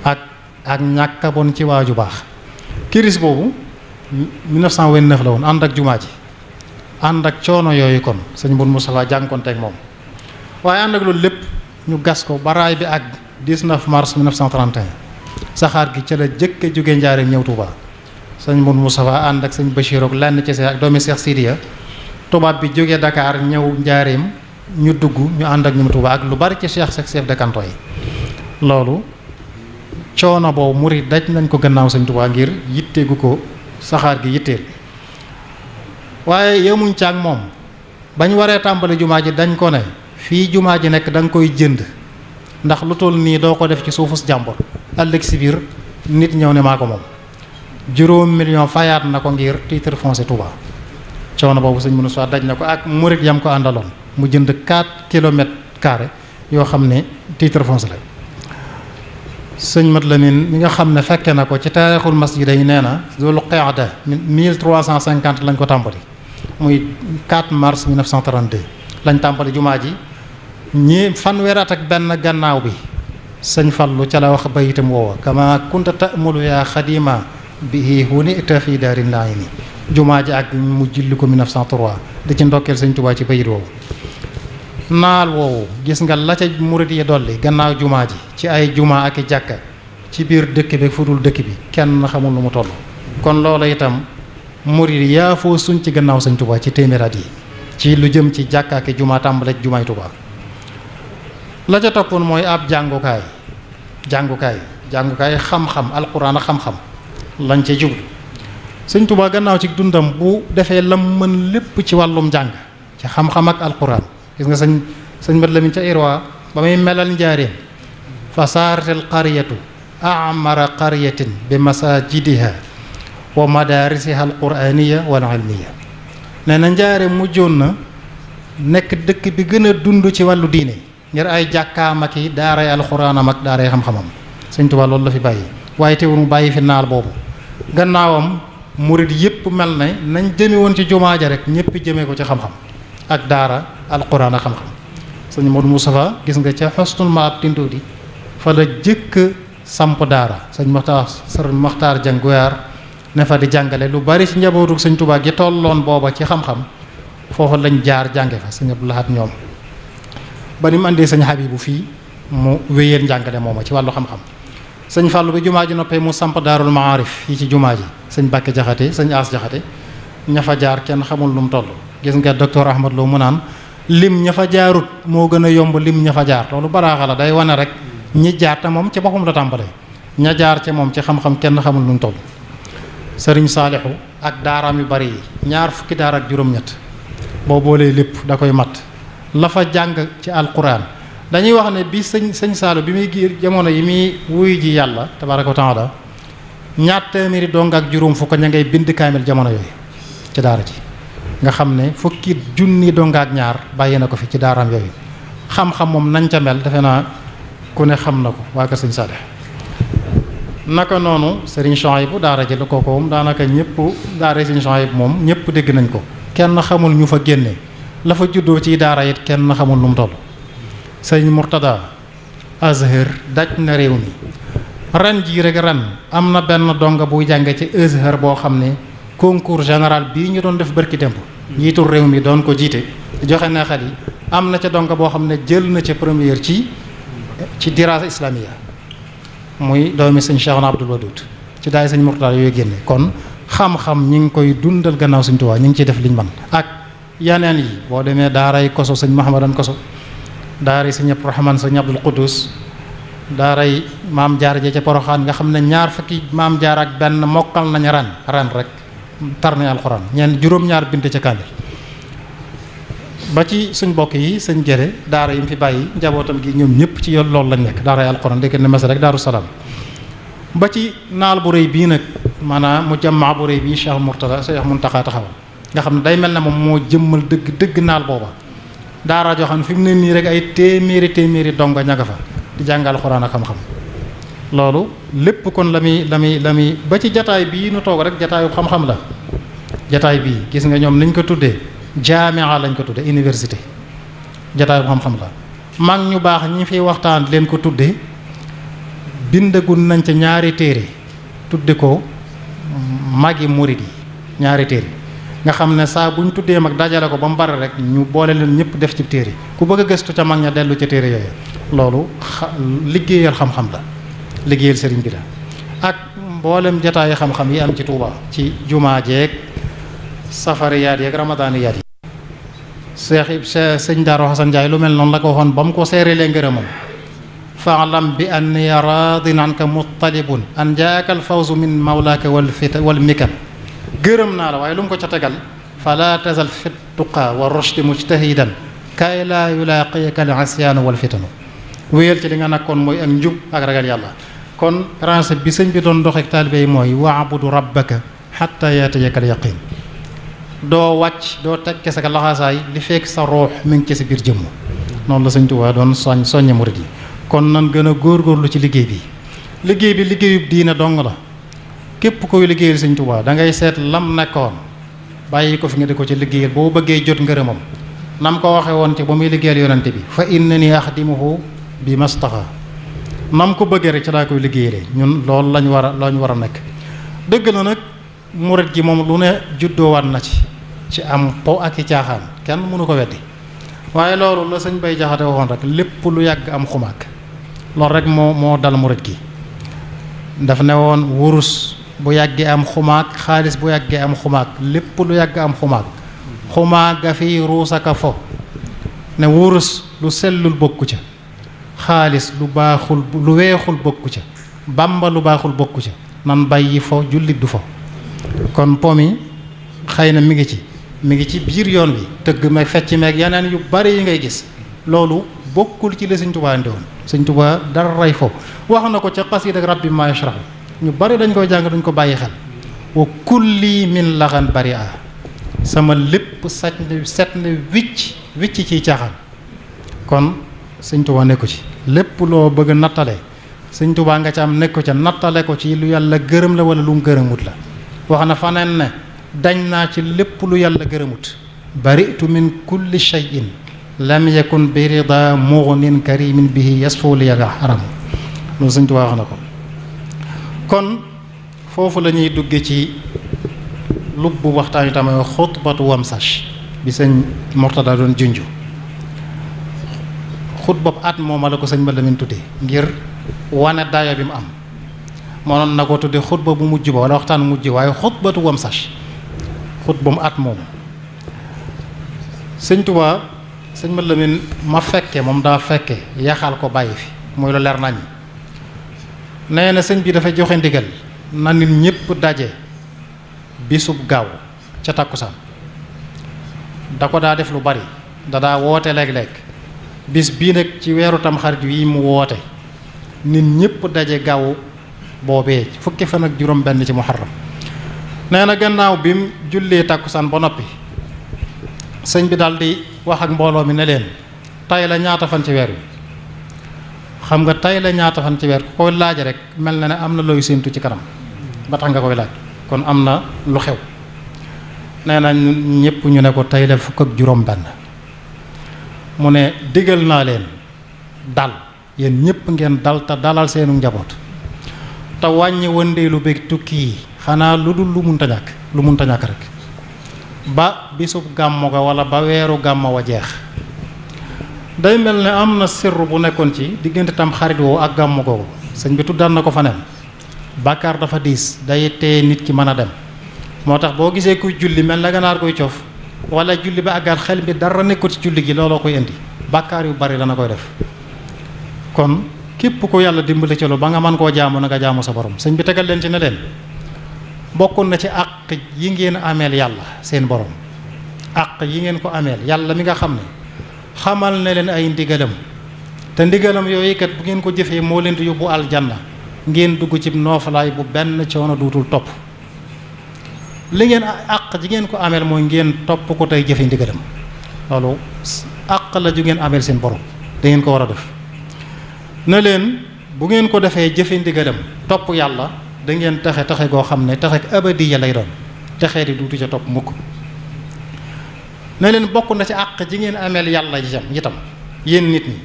ak ñàkk bon ci waaju baax kiris boobu 1929 la woon ànd ak jumaa ji ànd ak coono yooyu kon sëñ Mourou Moustapha jànkonteeg moom waaye ànd ak loolu lépp ñu gas ko baraay bi ak 19 mars 1931 saxaar gi ca la jëkk jóge Njaaréem ñëw Touba sëñ Mourou Moustapha ànd ak sëñ Bachir ak lenn ci ak doomi Cheikh Sidiya tubaab bi jóge Dakar ñëw Njaaréem ñu dugg ñu ànd ak ñoom Touba ak lu bari ci chef de canton yi loolu coono boobu murid daj nañ ko gannaaw sëñ Touba ngir yitteegu ko saxaar gi yitteel waaye yemuñ ca ak moom bañ waree tàmbali jumaa ji dañ ko ne fii jumaa ji nekk da nga koy jënd ndax lu toll nii doo ko def ci suufus jàmbur ëllëg si biir nit ñëw ne maa ko moom 5 millions fayaat na ko ngir titre foncier Touba coono boobu sëñ Moussa daj na ko ak murid yam ko àndaloon mu jënd 4 kilomètres carrés yoo xam ne titre foncier la. sëñ Mat Lamin mi nga xam ne fekke na ko ci taarixul masjid yi nee na Dul Qaada 1350 lañ ko tàmbali muy 4 mars 1932 lañ tàmbali jumaa ji fanweeri at ak benn gannaaw bi sëñ Fallu ca la wax bayitam woowa kama kunta ta'mulu yaa xadima bihi hunita fi daari naayimi jumaa ji ak mu julli ko 1903 di ci ndokkeel sëñ Tuubaa ci bayit woowu. naal woowu gis nga la ca murit yi dolli gannaaw jumaa ji ci ay jumaa ak i jàkka ci biir dëkk bi fu dul dëkk bi kenn xamul lu mu toll. kon loola itam murit yi yaa foo suñ ci gannaaw sëñ Tuubaa ci téeméeraat yi ci lu jëm ci jàkka ak jumaa tàmbale jumaay Tuubaa. la ca toppoon mooy ab jàngukaay xam-xam alquran ak xam-xam lañ ca jublu. sëñ Tuubaa gannaaw ci dundam bu defee lam mën lépp ci wàllum jàng ci xam-xam ak alquran. gis nga sëñ Mat Lamin ca Irwa ba muy melal njaareem fa saaratil qaryatu amara qaryatin bi masajidiha wa madarisiha alquraniya wal ilmiya nee na njaareem mujjoon na nekk dëkk bi gën a dund ci wàllu diine ngir ay jàkkaam ak i daaray alxuraanam ak daaray xam-xamam sëñ Tuubaa loolu la fi bàyyi waaye teewul mu bàyyi fi naal boobu gannaawam murid yépp mel ne nañ jëme woon ci jumaa ja rek ñépp jëmee ko ci xam-xam ak daara alquran ak xam-xam sëñ Modou Moustapha gis nga ca xosnul maab Tindodi fa la jëkk samp daara sëñ Maxtaar Jang Goyaar ne fa di jàngale lu bari ci njabootu sëñ Tuubaa gi tolloon booba ci xam-xam foofu lañ jaar jànge fa sëñ Abdou Lahad ñoom ba ni mu andee sëñ Habibu fii mu wéyeen njàngale mooma ci wàllu xam-xam sëñ Fàllu bi jumaa ji noppee mu samp daarul maarif fii ci jumaa ji sëñ Bàkke Jaxate sëñ As Jaxate ña fa jaar kenn xamul lu mu toll gis nga docteur Ahmad Lo mu naan lim ña fa jaarut moo gën a yomb lim ña fa jaar loolu baraaxa la day wane rek ñi jaar te moom ci boppam la tàmbalee ña jaar ci moom ci xam-xam kenn xamul lu mu toll. sëriñ Saalixu ak daaraam yu bari yi 20 fukki daara ak juróom-ñett boo boolee lépp da koy mat la fa jàng ci alquran dañuy wax ne bi sëñ Saalu bi muy giir jamono yi muy wuy ji yàlla tabaaraka wa taala 200 dong ak juróom fukk ña ngay bind kaamil jamono yooyu ci daara ji. nga xam ne fukki junni donga ak ñaar bàyyi na ko fi ci daaraam yooyu xam-xam moom nañ ca mel defe naa ku ne xam na ko waa ko sëñ Saalix naka noonu sëriñ Chouaïbou daara ji la kooku moom daanaka ñëpp daara sëriñ Chouaïbou moom ñëpp dégg nañ ko kenn xamul ñu fa génne la fa juddoo ci daara it kenn xamul nu mu toll. sëriñ Murtada Azhar daj na réew mi ren jii rek ren am na benn donga buy jànge ci Azhar boo xam ne concours général bii ñu doon def bërki démb njiitul réew mi doon ko jiite joxe neexal yi am na ca donga boo xam ne jël na ca première ci dirasa islamiya muy doomi sëñ Cheikhouna Abdoul Wadoud ci daay sëñ Murtada yooyu génne kon xam-xam ñi ngi koy dundal gannaaw sëñ Tuubaa ñi ngi ciy def liñ man ak yeneen yi boo demee daaray Koso sëñ Mahamadan Koso daaray sëñ Abdou Rahman sëñ Abdul Quddus daaray maam jaar ja ca Poroxaan nga xam ne 20 fukki maam jaar ak benn mokkal nañ ren rek tarne alxuraan ñeen juróom-ñaar bint ca kaamil ba ci suñ bokk yi sëñ Jëre daara yi mu fi bàyyi njabootam gi ñoom ñëpp ci yoon loolu lañ nekk daaray alxuraan dégg ne mese rek Daaru Salaam ba ci naal bu rëy bii nag maanaam mu jamaa bu rëy bii Cheikh Mourtada Cheikh Muntaxa taxawal nga xam ne day mel ne moom moo jëmmal dëgg naal booba daara joo xam ne fi mu ne nii rek ay téeméeri donga ña nga fa di jàng alxuraan ak xam-xam loolu lépp kon la muy ba ci jataay bii nu toog rek jataayu xam-xam la jataay bii gis nga ñoom niñ ko tuddee jaamia lañ ko tuddee université jataayu xam-xam la mag ñu baax ñi fiy waxtaan leen ko tuddee bindagul nañ ca ñaari téere tudde ko magi murid yi ñaari téere nga xam ne saa bu ñu tuddee mag dajale ko ba mu bari rek ñu boole leen ñëpp def ci téere ku bëgg a gëstu ca mag ña dellu ca téere yooyu loolu liggéeyal xam-xam la liggéeyal sëriñ bi la ak mboolem jataayi xam-xam yi am ci Touba ci jumaa jeeg safariyaat yeeg ramadaaniyaat yi sëñ Daaru Xasan Njaay lu mel noonu la ko waxoon ba mu ko seerelee ngërëmam faalam bi anni raadin anka muttalibun an jaaka al fawzu min mawlaaka wal mikam gërëm naa la waaye lu mu ko ca tegal fala tazal fi tuqa wa rushdi mujtahidan kay laa yulaaqiyaka al asyaanu wal fitanu wéyal ci li nga nekkoon mooy ak njub ak ragal yàlla kon principe bi sëñ bi doon doxeek taalibe yi mooy waabudu rabbaka xatta yaatiyaka al yaqin doo wàcc doo tekke sa laxaasaay li fekk sa ruux mi ngi ci sa biir jëmm. noonu la Sëñ Tuubaa doon soññe murid yi. kon nan gën a góorgóorlu ci liggéey bi liggéeyub diine dong la. képp koy liggéeyal Sëñ Tuubaa da ngay seet lam nekkoon bàyyi ko fi nga di ko ci liggéeyal boo bëggee jot ngërëmam nam ko waxe woon ci ba muy liggéeyal yonante bi fa innani axdimuhu bi mastaxa nam ko bëggee rek ci daa koy liggéeyale ñun loolu lañ war a nekk. dëgg la nag murit gi moom lu ne juddoowaat na ci am po ak i caaxaan kenn mënu ko weddi waaye loolu la sëñ Bay Jaxate waxoon rek lépp lu yàgg am xumaag loolu rek moo dal murit gi. daf ne woon wurus bu yàggee am xumaag xaalis bu yàggee am xumaag lépp lu yàgg am xumaag ga fi ruusaka fo ne wurus lu sellul bokku ca xaalis lu baaxul lu weexul bokku ca bàmba lu baaxul bokku ca nan bàyyi fo jullit du fo. kon po mi xëy na mi ngi ci biir yoon wi tëgg meeg fecc meeg yeneen yu bari yi ngay gis loolu bokkul ci la Sëñ Tuubaa indi woon. Sëñ Tuubaa dara ray fo wax na ko ca xasiida ak rabbi maa yashrahu ñu bari dañ koy jàng duñ ko bàyyi xel. wa kulli min laxan bari a sama lépp set na wicc ciy caaxaan. kon Sëñ Tuubaa nekku ci lépp loo bëgg a nattale Sëñ Tuubaa nga ci am nekku ca nattale ko ci lu yàlla gërëm la wala lu mu gërëmut la. wax na faneen ne dañ naa ci lépp lu yàlla gërëmut baritu min kulli shay'in lam yakun bi rida mughnin karimin bihi yasfu li yaga haram loolu Sëñ Tuubaa wax na ko. kon foofu la ñuy dugge ci lubbu waxtaan yi tamit xutbatu wamsash bi sëñ Murtada doon junju xutbab at mooma la ko sëñ Malamin tudde ngir wane dayo bi mu am mënoon na ko tudde xutba bu mujj ba wala waxtaan mujj waaye xutbatu wamsash xutbam at moom. Sëñ Tuubaa sëñ Malamin ma fekke moom daa fekke yaxal ko bàyyi fi muy lu leer nañ nee na sëñ bi dafa joxe ndigal na nit ñépp daje bisub gaaw ca takkusaan da ko daa def lu bari da daa woote léeg-léeg bis bii nag ci weeru tamxarit wi mu woote nit ñépp daje gaaw boobee fukki fan ak juróom benn ci muharram. nee na gannaaw bi mu jullee takkusaan ba noppi sëñ bi daal di wax ak mbooloo mi ne leen tay la ñaata fan ci weer wi. xam nga tay la ñaata fan ci weer ku koy laaj rek mel na ne am na looy séentu ci kanam ba tax nga koy laaj kon am na lu xew. nee na ñëpp ñu ne ko tay la fukk ak juróom benn mu ne digal naa leen dal yéen ñëpp ngeen dal te dalal seenu njaboot te wàññi wëndeelu beeg tukki yi xanaa lu dul lu munta ñàkk rek ba bisub gàmmo ga wala ba weeru gàmmo wa jeex. day mel ne am na sirru bu nekkoon ci diggante tam xarit woo ak gàmmu googu sëñ bi tuddaan na ko faneen bàkkaar dafa diis day tee nit ki mën a dem moo tax boo gisee kuy julli mel na ganaar koy coof wala julli ba àggaat xel bi dara nekkul ci julli gi looloo koy indi bàkkaar yu bari dana koy def. kon képp ko yàlla dimbali ci lu ba nga mën koo jaamu na nga jaamu sa borom sëñ bi tegal leen ci ne leen bokkoon na ci àq yi ngeen ameel yàlla seen borom àq yi ngeen ko ameel yàlla mi nga xam ne xamal na leen ay ndigalam te ndigalam yooyu kat bu ngeen ko jëfee moo leen di yóbbu aljanna ngeen dugg ci noofalaay bu benn coono duutul topp li ngeen àq ji ngeen ko ameel mooy ngeen topp ko tey jëfe ndigalam loolu àq la ju ngeen ameel seen borom da ngeen ko war a def na leen bu ngeen ko defee jëfe ndigalam topp yàlla da ngeen texe goo xam ne texe abadiya lay doon texee di duutu ca topp mukk ne leen bokk na ci àq ji ngeen ameel yàlla itam yéen nit ñi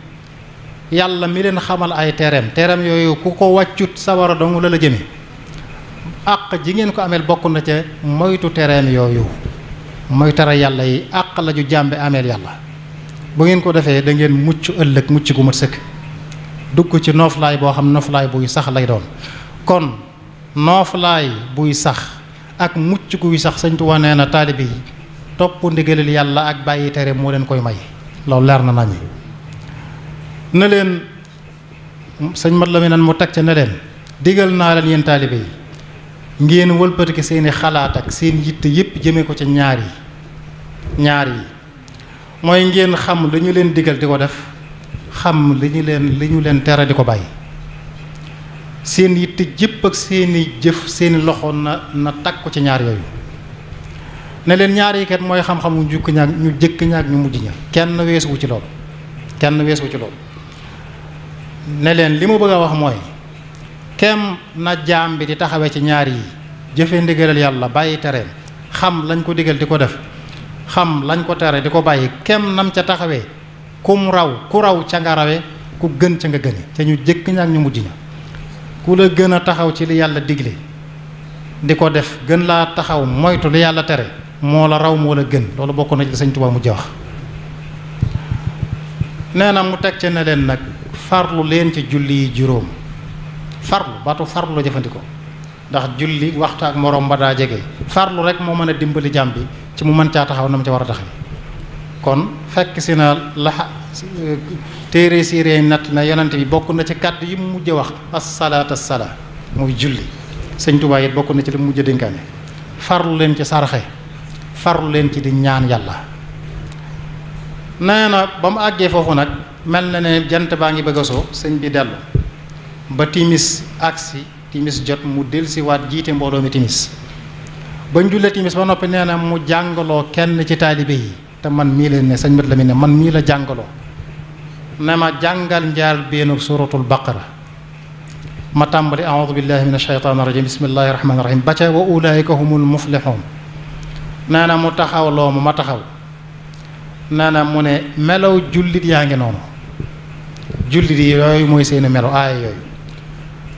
yàlla mi leen xamal ay tereem yooyu ku ko wàccut sawara dong la jëme àq ji ngeen ko ameel bokk na ca moytu tereem yooyu mooy tere yàlla yi àq la ju jàmbe ameel yàlla bu ngeen ko defee da ngeen mucc ëllëg mucc gu mat sëkk dugg ci nooflaay boo xam nooflaay buy sax lay doon. kon nooflaay buy sax ak mucc guy sax Sëñ Tuubaa nee na taalibe yi topp ndigalil yàlla ak bàyyi tere moo leen koy may loolu leer na nañu ne leen sëñ mat la mi nan mu teg ca ne leen digal naa leen yéen taalibe yi ngeen wëlbatiki seeni xalaat ak seen yitte yépp jëmee ko ca ñaar yi mooy ngeen xam li ñu leen digal di ko def xam li ñu leen tere di ko bàyyi seen yitte jëpp ak seeni jëf seeni loxo na takk ko ci ñaar yooyu ne leen ñaar yi kat mooy xam-xamu njukk ñaak ñu jëkk ñaak ñu mujj ña kenn weesuwu ci loolu ne leen li ma bëgg a wax mooy kem na jaam bi di taxawee ci ñaar yi jëfe ndigalal yàlla bàyyi tereem xam lañ ko digal di ko def xam lañ ko tere di ko bàyyi kem nam ca taxawee ku raw ca nga rawe ku gën ca nga gëne ca ñu jëkk ñaak ñu mujj ña ku la gën a taxaw ci li yàlla digle di ko def gën laa taxaw moytu li yàlla tere moo la raw moo la gën loolu bokk na ci Sëñ Tuubaa mujj wax nee na mu teg ca ne leen nag farlu leen ci julli yi juróom baatu farlu la jëfandikoo ndax julli waxtu ak moroom ba daa jege farlu rek moo mën a dimbali jàmm bi ci mu mën caa taxaw na mu ca war a taxaw kon fekk si na la téere siiree natt na yonent bi bokk na ci kàddu yi mu mujj wax as-salaat as-salaa muy julli Sëñ Tuubaa it bokk na ci li mu mujj dénkaane farlu leen ci saraxe farlu leen ci di ñaan yàlla nee na ba mu àggee foofu nag mel na ne jant baa ngi bëgg a soo sëñ bi dellu ba timis agsi timis jot mu delsi waat jiite mbooloo mi timis ba njulle timis ba noppi nee na mu jàngaloo kenn ci taalibe yi te man mii leen ne sëñ mat la mi ne man mii la jàngaloo ne ma jàngal njaal beenu suratul baqara ma tàmbali a'udhu billahi minash shaytaanir rajiim bismillahir rahmanir rahiim ba ca wa ulaa'ika humul muflihun nee na mu taxawloo ma taxaw nee na mu ne melaw jullit yaa ngi noonu jullit yi yooyu mooy seeni melo aaya yooyu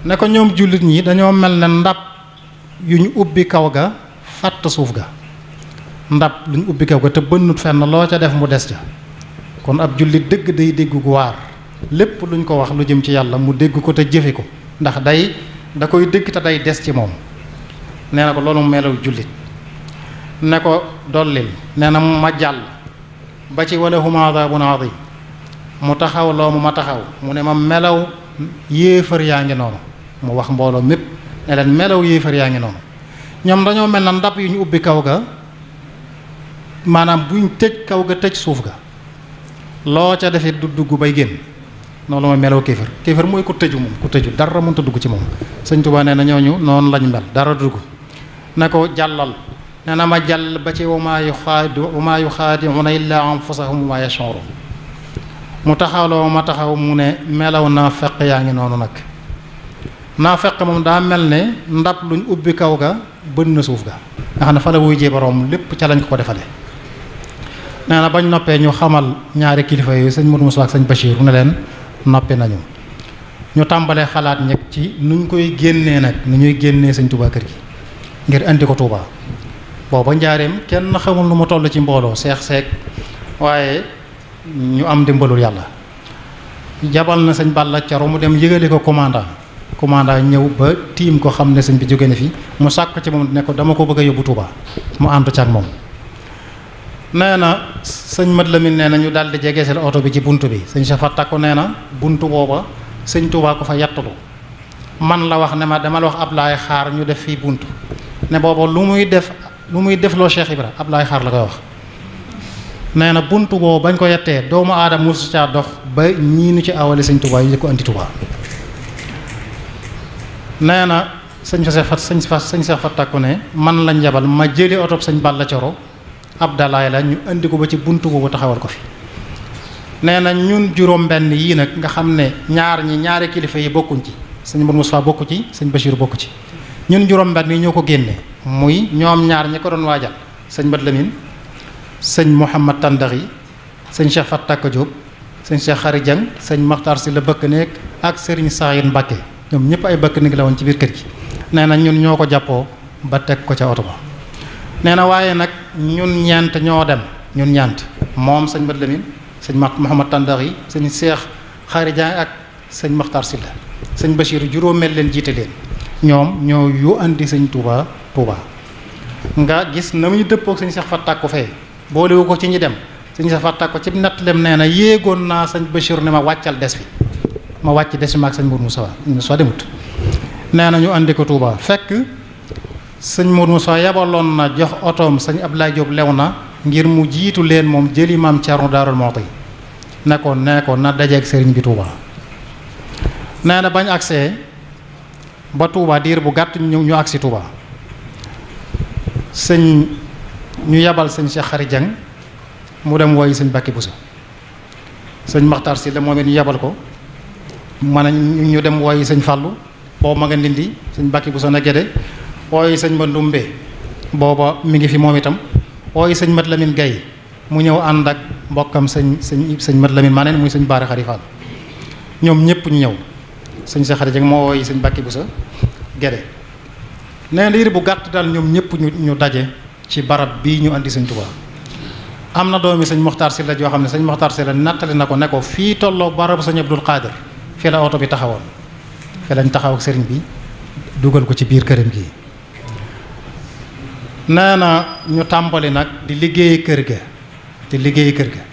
ne ko ñoom jullit ñi dañoo mel ne ndab yu ñu ubbi kaw ga fàtt suuf ga ndab lu ñu ubbi kaw ga te bënnut fenn loo ca def mu des ca kon ab jullit dëgg day dégg gu waar lépp luñ ko wax lu jëm ci yàlla mu dégg ko te jëfe ko ndax da koy dégg te day des ci moom nee na ko loolu melaw jullit ne ko dollil nee na ma jàll ba ci wala hum adabun adim mu taxaw loo ma taxaw mu ne ma melaw yéefar yaa ngi noonu mu wax mbooloo mépp ne leen melaw yéefar yaa ngi noonu ñoom dañoo mel na ndab yu ñu ubbi kaw ga maanaam buñ tëj kaw ga tëj suuf ga loo ca defee du dugg bay génn noonu mooy melaw kéefar mooy ku tëju moom ku tëju dara mënta dugg ci moom Sëñ Tuubaa nee na ñooñu noonu lañ mel dara dugg ne ko jàllal nee na ma jàll ba ci wa maa yuxaadi'uuna illaa anfusahum wa maa yash'uruun mu taxawloo ma taxaw mu ne melaw naafeq yaa ngi noonu nag naafeq moom daa mel ne ndab luñ ubbi kaw ga bën na suuf ga nga xam ne fa la wuy jee boroom lépp ca lañ ko defale nee na bañ noppee ñu xamal ñaari kilifa yooyu sëñ Modou Moussa ak sëñ Bachir ne leen noppi nañu ñu tàmbalee xalaat ñeg ci nuñ koy génnee nag nu ñuy génnee Sëñ Tuubaa kër gi ngir indi ko Tuubaa booba njaareem kenn xamul nu mu toll ci mbooloo seek waaye ñu am dimbalul yàlla jabal na sëñ Balla Coro mu dem yëgale ko commandant ñëw ba tiim ko xam ne sëñ bi jóge na fi mu sàkk ci moom ne ko dama ko bëgg a yóbbu Tuubaa mu ànd ci ak moom nee na sëñ Mat Lamin nee na ñu daal di jegeesal oto bi ci bunt bi sëñ Safa Takko nee na buntu booba sëñ Tuubaa ko fa yattulu man la wax ne ma dama la wax Ablaay Xaar ñu def fii bunt ne booba lu muy def loo Cheikh Ibra Ablaay Xaar la koy wax nee na buntu boobu bañ ko yettee doomu aadama mosu caa dox ba ñii nu ci awale sëñ Tuubaa yi ko andi Tuubaa nee na sëñ Safa Takko ne man lañ yabal ma jëli oto sëñ Balla Coro Abdalaay la ñu indi ko ba ci buntu boobu taxawal ko fi nee na ñun juróom-benn yii nag nga xam ne ñaari kilifa yi bokkuñ ci sëñ Modou Moussa bokku ci sëñ Bachir bokku ci ñun juróom-benn yi ñoo ko génne muy ñoom ñaar ñi ko doon waajal sëñ Mat Lamin sëñ Mouhamad Tandari sëñ Cheikh Fat Takko Diop sëñ Cheikh Xari Dieng sëñ Makhtar Si la bëkk néeg ak sëriñ Saïd Mbacke ñoom ñëpp ay bëkk néeg la woon ci biir kër gi nee na ñun ñoo ko jàppoo ba teg ko ca oto ba nee na waaye nag ñun ñeent ñoo dem ñun ñeent moom sëñ Mat Lamin sëñ Mouhamad Tandari sëñ Cheikh Xari Dieng ak sëñ Makhtar Si la sëñ Bachir juróomeel leen jiite leen ñoom ñoo yu andi sëñ Touba nga gis na muy dëppook sëñ Cheikh Fat Takko fee boolewu ko ci ñi dem sëñ Cheikh Fat Takko ci nattalem nee na yéegoon naa sëñ Bachir ne ma wàccal des fi ma wàcc des fi maag sëñ Modou Moussa demut nee na ñu andi ko Touba fekk sëñ Modou Moussa yabaloon na jox otoom sëñ Abdoulaye Diop lew na ngir mu jiitu leen moom jëli maam Thierno Darou Mouhty ne ko na dajeeg sëriñ bi Touba nee na bañ agsee ba Touba diir bu gàtt ñu agsi Touba sëñ ñu yabal sëñ Cheikh Khary Dieng mu dem woyi sëñ Bakki Bousso sëñ Makhtar Sylla moom it ñu yabal ko man ñu dem woyi sëñ Fallou boobu ma nga Ndindi sëñ Bakki Bousso na Gédé woyi sëñ Mandumbe booba mi ngi fi moom itam woyi sëñ Mat Lamine Gaye mu ñëw ànd ak mbokkam sëñ Mat Lamine maa neen muy sëñ Baara Khary Fall ñoom ñëpp ñu ñëw sëñ Cheikh Khary Dieng moo woyi sëñ Bakki Bousso Gédé nee na diir bu gàtt daal ñoom ñëpp ñu daje ci barab bii ñu andi sëñ Touba. am na doomi sëñ Mokhtar Sylla joo xam ne sëñ Mokhtar Sylla nattali na ko ne ko fii tolloo barabu sëñ Abdul Qadir fii la oto bi taxawoon fii lañ taxaw ak sëriñ bi dugal ko ci biir këram gi. nee na ñu tàmbali nag di liggéey kër ga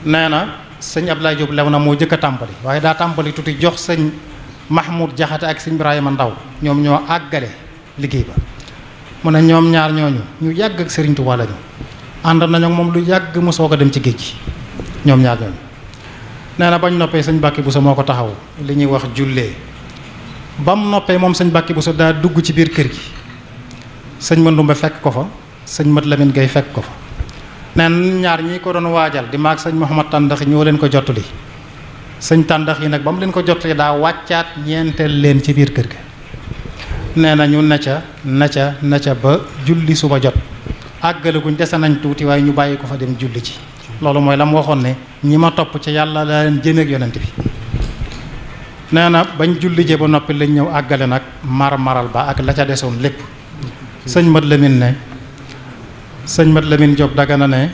nee na sëñ Abdoulaye Diop lew na moo jëkk a tàmbali waaye daa tàmbali tuuti jox sëñ Mahmoud Jaxate ak sëñ Ibrahima Ndaw ñoom ñoo àggale liggéey ba mu ne ñoom ñaar ñooñu ñu yàgg ak Sëriñ Tuubaa lañu ànd nañu ak moom lu yàgg mu soog a dem ci géej gi ñoom ñaar ñooñu. nee na bañ noppee sëñ Bakki Bousso moo ko taxaw li ñuy wax jullee ba mu noppee moom sëñ Bakki Bousso daa dugg ci biir kër gi sëñ Mandumbe fekk ko fa sëñ Mat Lamine Gaye fekk ko fa. nee na ñaar ñi ko doon waajal di maag sëñ Mouhamad Tàndax ñoo leen ko jottali sëñ Tàndax yi nag ba mu leen ko jottali daa wàccaat ñeenteel leen ci biir kër ga. nee na ñu na ca ba julli suba jot àggalaguñ dese nañ tuuti waaye ñu bàyyi ko fa dem julli ci loolu mooy la mu waxoon ne ñi ma topp ci yàlla la leen jëmeeg yonent bi. nee na bañ julli jee ba noppi lañ ñëw àggale nag maral ba ak la ca desoon lépp sëñ Mat Lamine Diop Dagana ne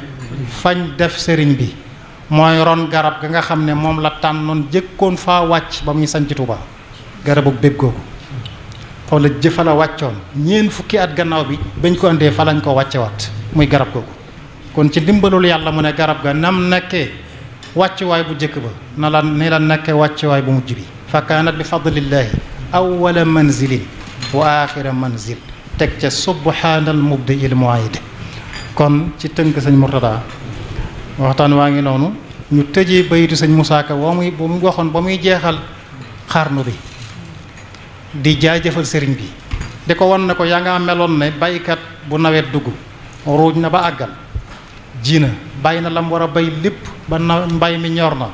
fañ def sëriñ bi mooy ron garab ga nga xam ne moom la tànnoon jëkkoon faa wàcc ba muy sanc Tuubaa garabu bépp googu xaw la jëfa la wàccoon ñeent fukki at gannaaw bi bañ ko indee fa lañ ko wàccewaat muy garab googu. kon ci ndimbalul yàlla mu ne garab ga nam nekkee wàccuwaay bu jëkk ba ni la nekkee wàccuwaay bu mujj bi fa kaanat bi fadlillahi awwala manzilin wa axira manzil teg ca subhaanal mubdiil muayid. kon ci tënk sëñ Murtada waxtaan waa ngi noonu ñu tëjee bayitu sëñ Moussa Ka ba muy waxoon ba muy jeexal xarnu bi di jaajëfal sëriñ bi di ko wan ne ko yaa nga meloon ne baykat bu nawet dugg ruuj na ba àggal ji na bàyyi na lam war a bay lépp ba mbay mi ñor na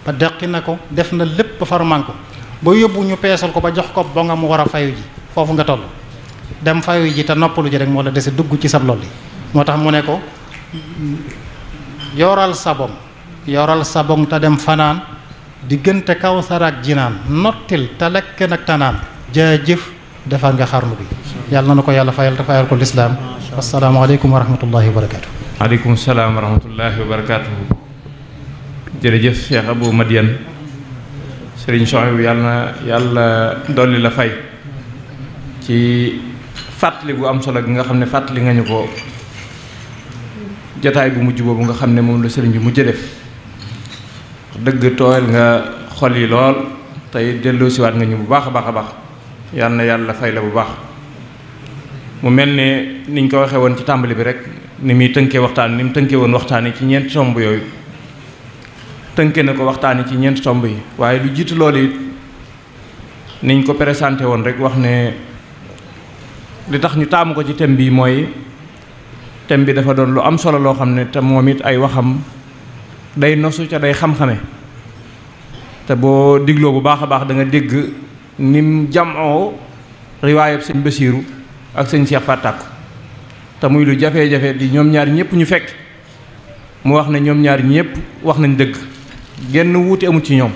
ba deqi na ko def na lépp ba farman ko ba yóbbu ñu peesal ko ba jox ko ba nga mu war a fayu ji foofu nga toll dem fayu ji te noppalu ji rek moo la dese dugg ci sab lolli moo tax mu ne ko yoral sabong te dem fanaan diggante Kawsar ak Jinaan nottil te lekk nag tanaan jaajëf defar nga xarnu bi yàlla na ko yàlla fayal te fayal ko lislaam asalaamaaleykum wa rahmatullahi wa barakaatu. waaleykum salaam wa rahmatullahi wa barakaatu. jërëjëf Cheikh Abou Madiane Serigne Souhaïbou yàlla dolli la fay ci fàttali gu am solo gi nga xam ne fàttali nga ñu ko jataay bu mujj boobu nga xam ne moom la sëriñ bi mujj def dëgg tooyal nga xol yi lool tey delloo siwaat nga ñu bu baax a baax yal na yàlla fay la bu baax. mu mel ne niñ ko waxee woon ci tàmbali bi rek ni muy tënkee waxtaan ni mu tënkee woon waxtaan yi ci ñeenti tomb yooyu tënkee na ko waxtaan yi ci ñeenti tomb yi waaye lu jiitu loolu it niñ ko présenté woon rek wax ne li tax ñu taamu ko ci thème bi mooy thème bi dafa doon lu am solo loo xam ne te moom it ay waxam day nosu ca day xam-xame te boo digloo bu baax a baax da nga dégg nim jamoo riwaayab sëñ Basiiru ak sëñ Cheikh Fatak te muy lu jafe-jafe di ñoom ñaar ñëpp ñu fekk mu wax ne ñoom ñaar ñëpp wax nañ dëgg genn wuute amul ci ñoom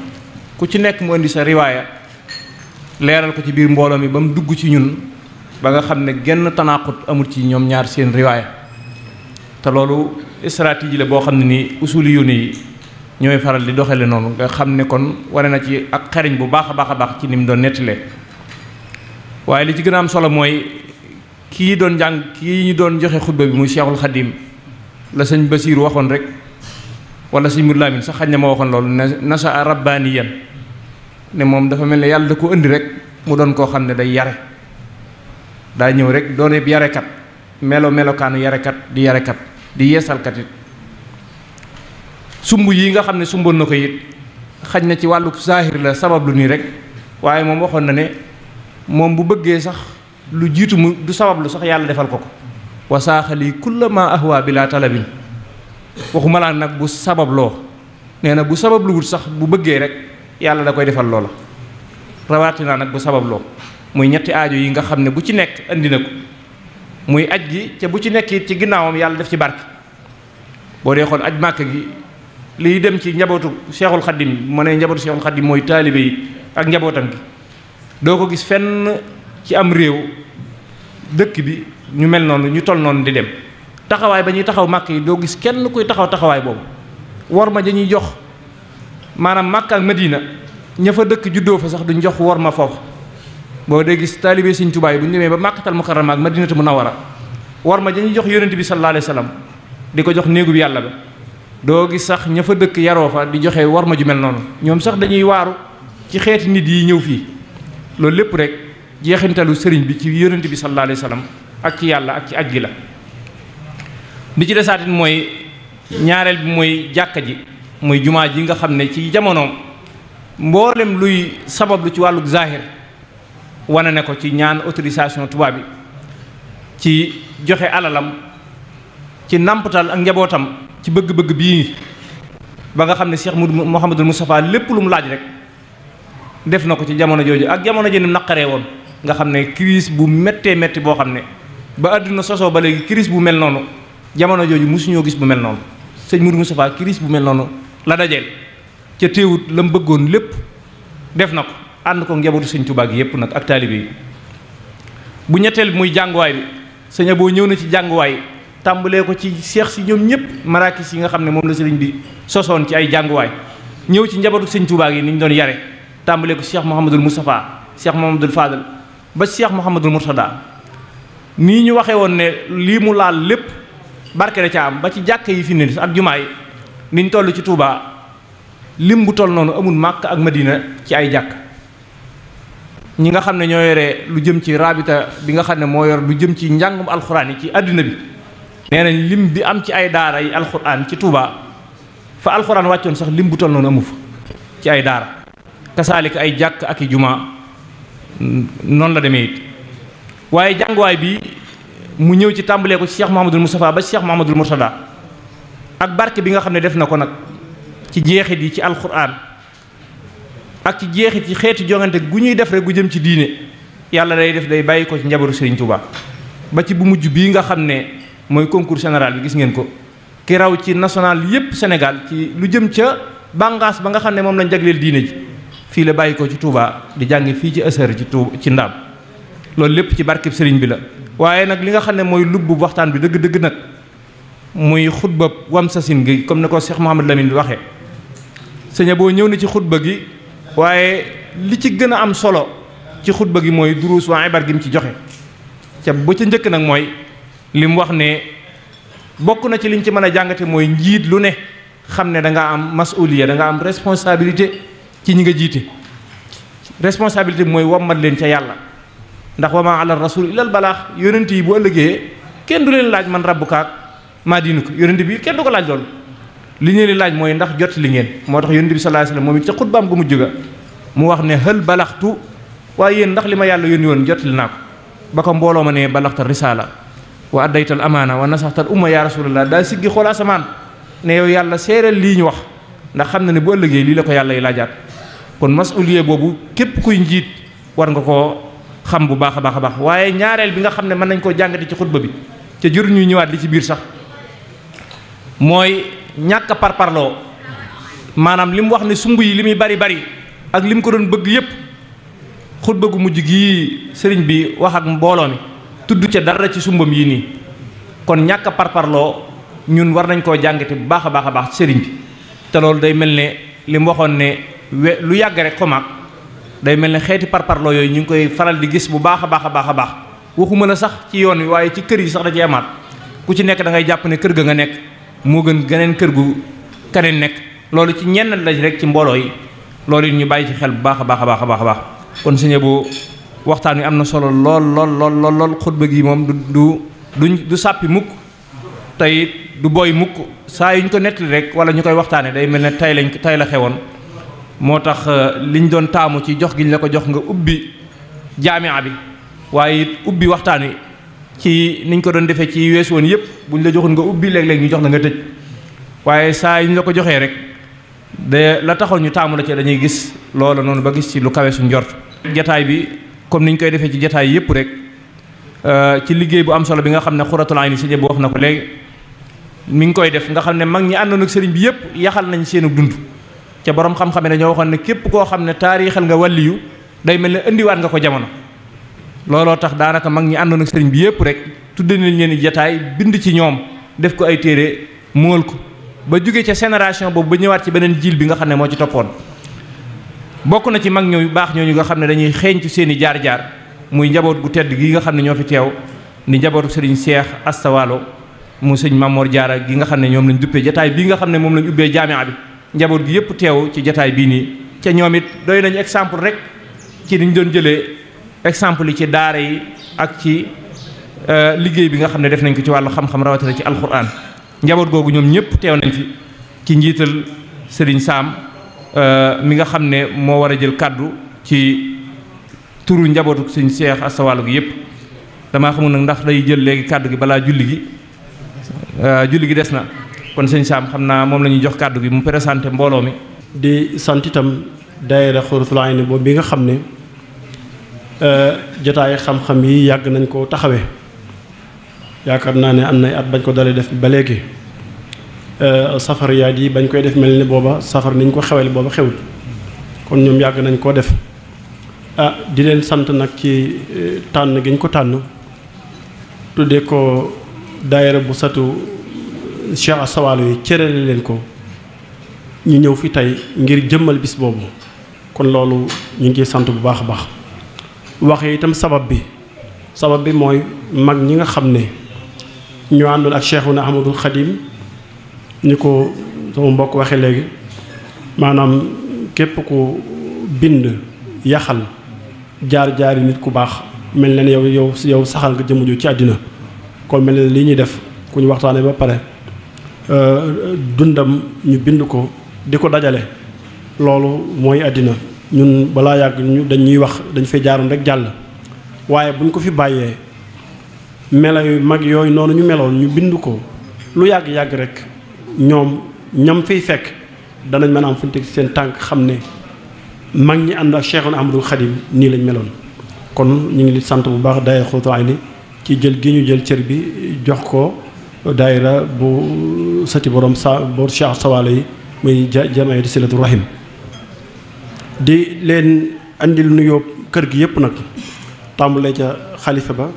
ku ci nekk mu indi sa riwaaya leeral ko ci biir mbooloo mi ba mu dugg ci ñun ba nga xam ne genn tanaqut amul ci ñoom ñaar seen riwaaya te loolu stratégie la boo xam ne nii usuli yu yi ñooy faral di doxale noonu nga xam ne kon wane na ci ak xariñ bu baax a baax ci ni mu doon nettalee waaye li ci gën a am solo mooy kii ñu doon joxe xutba bi muy Cheikhul Khadim la sëñ Basiiru waxoon rek wala sëñ Mourou Lamine sax xañ na ma waxoon loolu nasa rabbaniyan ne moom dafa mel ne yàlla da ko indi rek mu doon koo xam ne day yare daa ñëw rek doon yëpp yarekat melokaanu yarekat di yeesalkat it sumb yi nga xam ne sumboon na ko it xaj na ci wàllu saahir la sabab lu nii rek waaye moom waxoon na ne moom bu bëggee sax lu jiitu mu du sabab lu sax yàlla defal ko wa saaxali kulla ma ahwa bila talabin waxuma laa nag bu sababloo nee na bu sababluwut sax bu bëggee rek yàlla da koy defal loola rawatina nag bu sababloo muy ñetti aajo yi nga xam ne bu ci nekk andi na ko muy aj gi ca bu ci nekk it ci ginnaawam yàlla def ci barke boo dee xool aj màkk gi liy dem ci njabootu Cheikhul Khadim mu ne njabootu Cheikhul Khadim mooy taalibe yi ak njabootam gi doo ko gis fenn ci am réew dëkk bi ñu mel noonu ñu toll noonu di dem taxawaay ba ñuy taxaw màkk yi doo gis kenn kuy taxaw taxawaay boobu war ma dañuy jox maanaam màkk ak Madina ña fa dëkk juddoo fa sax duñ jox war ma foofu boo dee gis taalibe Sëriñ Tuubaa yi bu ñu demee ba Màkkatal Mukarrama ak Madinatu Munawwara war ma dañuy jox yonent bi sallallahu alayhi wa sallam di ko jox néegu bi yàlla ba doo gis sax ña fa dëkk yaroo fa di joxe war ma ju mel noonu ñoom sax dañuy waaru ci xeeti nit yi ñëw fii loolu lépp rek jeexintalu sëriñ bi ci yonent bi sallallahu alayhi wa sallam ak ci yàlla ak ci aj gi la di ci desaatit mooy ñaareel bi mooy jàkka ji muy jumaa ji nga xam ne ci jamonoom mboolem luy sabablu ci wàllu zahir wane ne ko ci ñaan autorisation tubaab bi ci joxe alalam ci nàmpatal ak njabootam ci bëgg-bëgg bii ba nga xam ne Cheikh Mouhamadul Moustapha lépp lu mu laaj rek def na ko ci jamono jooju ak jamono ji ni naqaree woon nga xam ne crise bu méttee métti boo xam ne ba àdduna sosoo ba léegi crise bu mel noonu jamono jooju mosuñoo gis bu mel noonu sëñ Moudou Moustapha crise bu mel noonu la dajeel ca téewut la mu bëggoon lépp def na ko ànd ko njabootu sëñ Tuubaa gi yépp nag ak taalibe yi bu ñetteel bi muy jànguwaay bi sëñ Abo ñëw na ci jànguwaay tàmbalee ko ci seex si ñoom ñëpp marakis yi nga xam ne moom la sëriñ bi sosoon ci ay jànguwaay ñëw ci njabootu sëñ Tuubaa gi ni ñu doon yare tàmbalee ko Cheikh Mouhamadul Moustapha Cheikh Mouhamadul Fadal ba Cheikh Mouhamadul Mourtada nii ñu waxee woon ne lii mu laal lépp barke da ca am ba ci jàkka yi fi ne ak jumaa yi niñ toll ci Touba lim bu toll noonu amul Màkk ak Madina ci ay jàkk ñi nga xam ne ñoo yore lu jëm ci rabita bi nga xam ne moo yor lu jëm ci njàngum alxuraan yi ci àddina bi nee nañ lim bi am ci ay daara yi alxuraan ci Touba fa alxuraan wàccoon sax lim bu toll noonu amu fa ci ay daara kasaalika ay jàkk ak i jumaa noonu la demee it waaye jànguwaay bi mu ñëw ci tàmbalee ko ci Cheikh Mouhamadul Moustapha ba Cheikh Mouhamadul Mourtada ak barke bi nga xam ne def na ko nag ci jeexit yi ci alxuraan ak ci jeexit yi xeeti jongante gu ñuy def rek gu jëm ci diine yàlla day def day bàyyi ko ci njabaru Serigne Touba ba ci bu mujj bii nga xam ne mooy concours général bi gis ngeen ko ki raw ci national yépp Sénégal ci lu jëm ca bàngaas ba nga xam ne moom lañ jagleel diine ji fii la bàyyi ko ci Touba di jàngi fii ci Azhar ci Ndaam loolu lépp ci barkeb Serigne bi la waaye nag li nga xam ne mooy lubb waxtaan bi dëgg-dëgg nag muy xutba Wamsasin gi comme ni ko Cheikh Mouhamadou Lamine bi waxee sëñ boo ñëw na ci xutba gi waaye li ci gën a am solo ci xutba gi mooy duruus waa ibar gi mu ci joxe ca ba ca njëkk nag mooy li mu wax ne bokk na ci liñ ci mën a jàngate mooy njiit lu ne xam ne da nga am masuliya da nga am responsabilité ci ñi nga jiite responsabilité bi mooy wammat leen ca yàlla ndax wa maa ala rasul ilal balaax yonent yi bu ëllëgee kenn du leen laaj man rabbukaak maa diinu ko yonent bi kenn du ko laaj loolu li ñu leen laaj mooy ndax jot li ngeen moo tax yonent bi sallallahu alayhi wasallam moom it ca xutbaam gu mujj ga mu wax ne hal balaxtu waaye yéen ndax li ma yàlla yónni woon jot li naa ko ba ko mbooloo ma ne balaxta risaala wa addaytal amaana wa nasaxtal umma ya rasulallah daa siggi xool asamaan ne yow yàlla seereel lii ñu wax ndax xam na ne bu ëllëgee lii la ko yàlla yi laajaat kon masuliye boobu képp kuy njiit war nga koo xam bu baax a baax a baax waaye ñaareel bi nga xam ne mën nañ koo jàngate ci xutba bi ca jur ñuy ñëwaat li ci biir sax mooy ñàkk a parparloo maanaam li mu wax ne sumb yi li muy bari bari ak li mu ko doon bëgg yépp xutba gu mujj gii sëriñ bi wax ak mbooloo mi tudd ca dara ci sumbam yii nii kon ñàkk a parparloo ñun war nañ koo jàngate bu baax a baax a baax ci sëriñ bi te loolu day mel ne li mu waxoon ne lu yàgg rek xomaag day mel ne xeeti parparloo yooyu ñu ngi koy faral di gis bu baax a baax a baax a baax waxuma la sax ci yoon wi waaye ci kër yi sax da ci amaat ku ci nekk da ngay jàpp ne kër ga nga nekk moo gën geneen kër gu keneen nekk loolu ci ñenn la rek ci mbooloo yi loolu it ñu bàyyi ci xel bu baax a baax a baax a baax a baax kon sëñ bu waxtaan wi am na solo lool lool lool lool lool xutba gi moom du sàppi mukk tey du booy mukk saa yu ñu ko nettali rek wala ñu koy waxtaane day mel ne tey la xewoon moo tax liñ doon taamu ci jox giñ la ko jox nga ubbi jaamia bi waaye it ubbi waxtaan wi ci niñ ko doon defee ci weesu woon yëpp buñ la joxoon nga ubbi léeg-léeg ñu jox la nga tëj waaye saa yi ñu la ko joxee rek de la taxoon ñu taamu la ci dañuy gis loola noonu ba gis ci lu kawe suñ njort. jataay bi comme niñ koy defee ci jataay yëpp rek ci liggéey bu am solo bi nga xam ne Xuratul Ayni si bu wax na ko léegi mi ngi koy def nga xam ne mag ñi àndoon ak sëriñ bi yëpp yaxal nañ seenu dund ca borom xam-xam ne dañoo waxoon ne képp koo xam ne taarixal nga wàlliyu day mel ne indiwaat nga ko jamono. looloo tax daanaka mag ñi àndoon ak sëriñ bi yëpp rek tudde nañ leen jataay bind ci ñoom def ko ay téere mool ko ba jóge ca génération boobu ba ñëwaat ci beneen jiil bi nga xam ne moo ci toppoon. bokk na ci mag ñooyu baax ñooñu nga xam ne dañuy xeeñ ci seen i jaar-jaar muy njaboot gu tedd gi nga xam ne ñoo fi teew ni njabootu sëriñ Cheikh Asta Walo mu sëñ Mamor Diarra gi nga xam ne ñoom lañ duppee jataay bii nga xam ne moom lañ ubbee jaamia bi njaboot gi yëpp teew ci jataay bii nii ca ñoom it doy nañu exemple rek ci niñ doon jëlee exemple yi ci daara yi ak ci liggéey bi nga xam ne def nañ ko ci wàllu xam-xam rawatina ci alquran njaboot googu ñoom ñëpp teew nañ fi ci njiital sëriñ Saam mi nga xam ne moo war a jël kàddu ci turu njabootu sëñ Cheikh Asta Walo gi yëpp damaa xamul nag ndax day jël léegi kàddu gi balaa julli gi des na kon sëñ Saam xam naa moom la ñuy jox kàddu gi mu présenté mbooloo mi. di sant itam daayira Xuratul Ayni boobu bi nga xam ne jotaay xam-xam yi yàgg nañ ko taxawee yaakaar naa ne am nay at bañ ko dalee def ba léegi safar yaat yi bañ koy def mel ni booba safar niñ ko xewel booba xewul kon ñoom yàgg nañ koo def di leen sant nag ci tànn gi ñu ko tànn tuddee ko daayira bu satu Cheikh Asta Walo yi cërale leen ko ñu ñëw fi tey ngir jëmmal bis boobu kon loolu ñu ngi sant bu baax a baax waxe itam sabab bi mooy mag ñi nga xam ne ñoo àndoon ak Cheikhuna Ahmadul Xadim ni ko sama mbokk waxe léegi maanaam képp ku bind yaxal jaar-jaari nit ku baax mel na ne yow saxal nga jëmm ju ci àddina kon mel na ne lii ñuy def ku ñu waxtaanee ba pare dundam ñu bind ko di ko dajale loolu mooy àddina ñun balaa yàgg ñu dañuy wax dañ fay jaaroon rek jàll waaye buñ ko fi bàyyee melo yu mag yooyu noonu ñu meloon ñu bind ko lu yàgg-yàgg rek ñoom ñam fiy fekk danañ mën a am fu ñu teg seen tànk xam ne mag ñi ànd ak Cheikhuna Ahmadul Xadim nii lañ meloon kon ñu ngi li sant bu baax daayira Xuratul Ayni ci jël gi ñu jël cër bi jox ko daayira bu sëti borom Cheikh Asta Walo yi muy jamaatu silatu rahim di leen andil nuyoo kër gi yëpp nag tàmbalee ca xalifa ba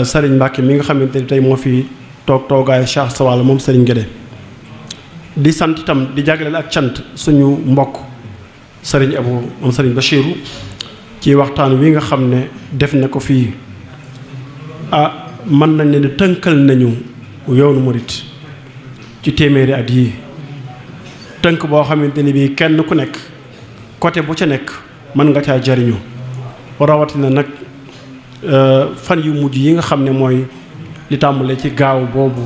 Serigne Mbacke mi nga xamante ni tey moo fi toogaayu Cheikh Asta Walo moom Serigne Guédé di sant itam di jagleel ak cant suñu mbokk Serigne Abou moom Serigne Bachirou ci waxtaan wi nga xam ne def na ko fii mën nañ ne tënkal nañu yoonu murit ci téeméeri at yii tënk boo xamante ni bii kenn ku nekk côté bu ca nekk mën nga caa jariñu rawatina nag fan yu mujj yi nga xam ne mooy li tàmbale ci gaaw boobu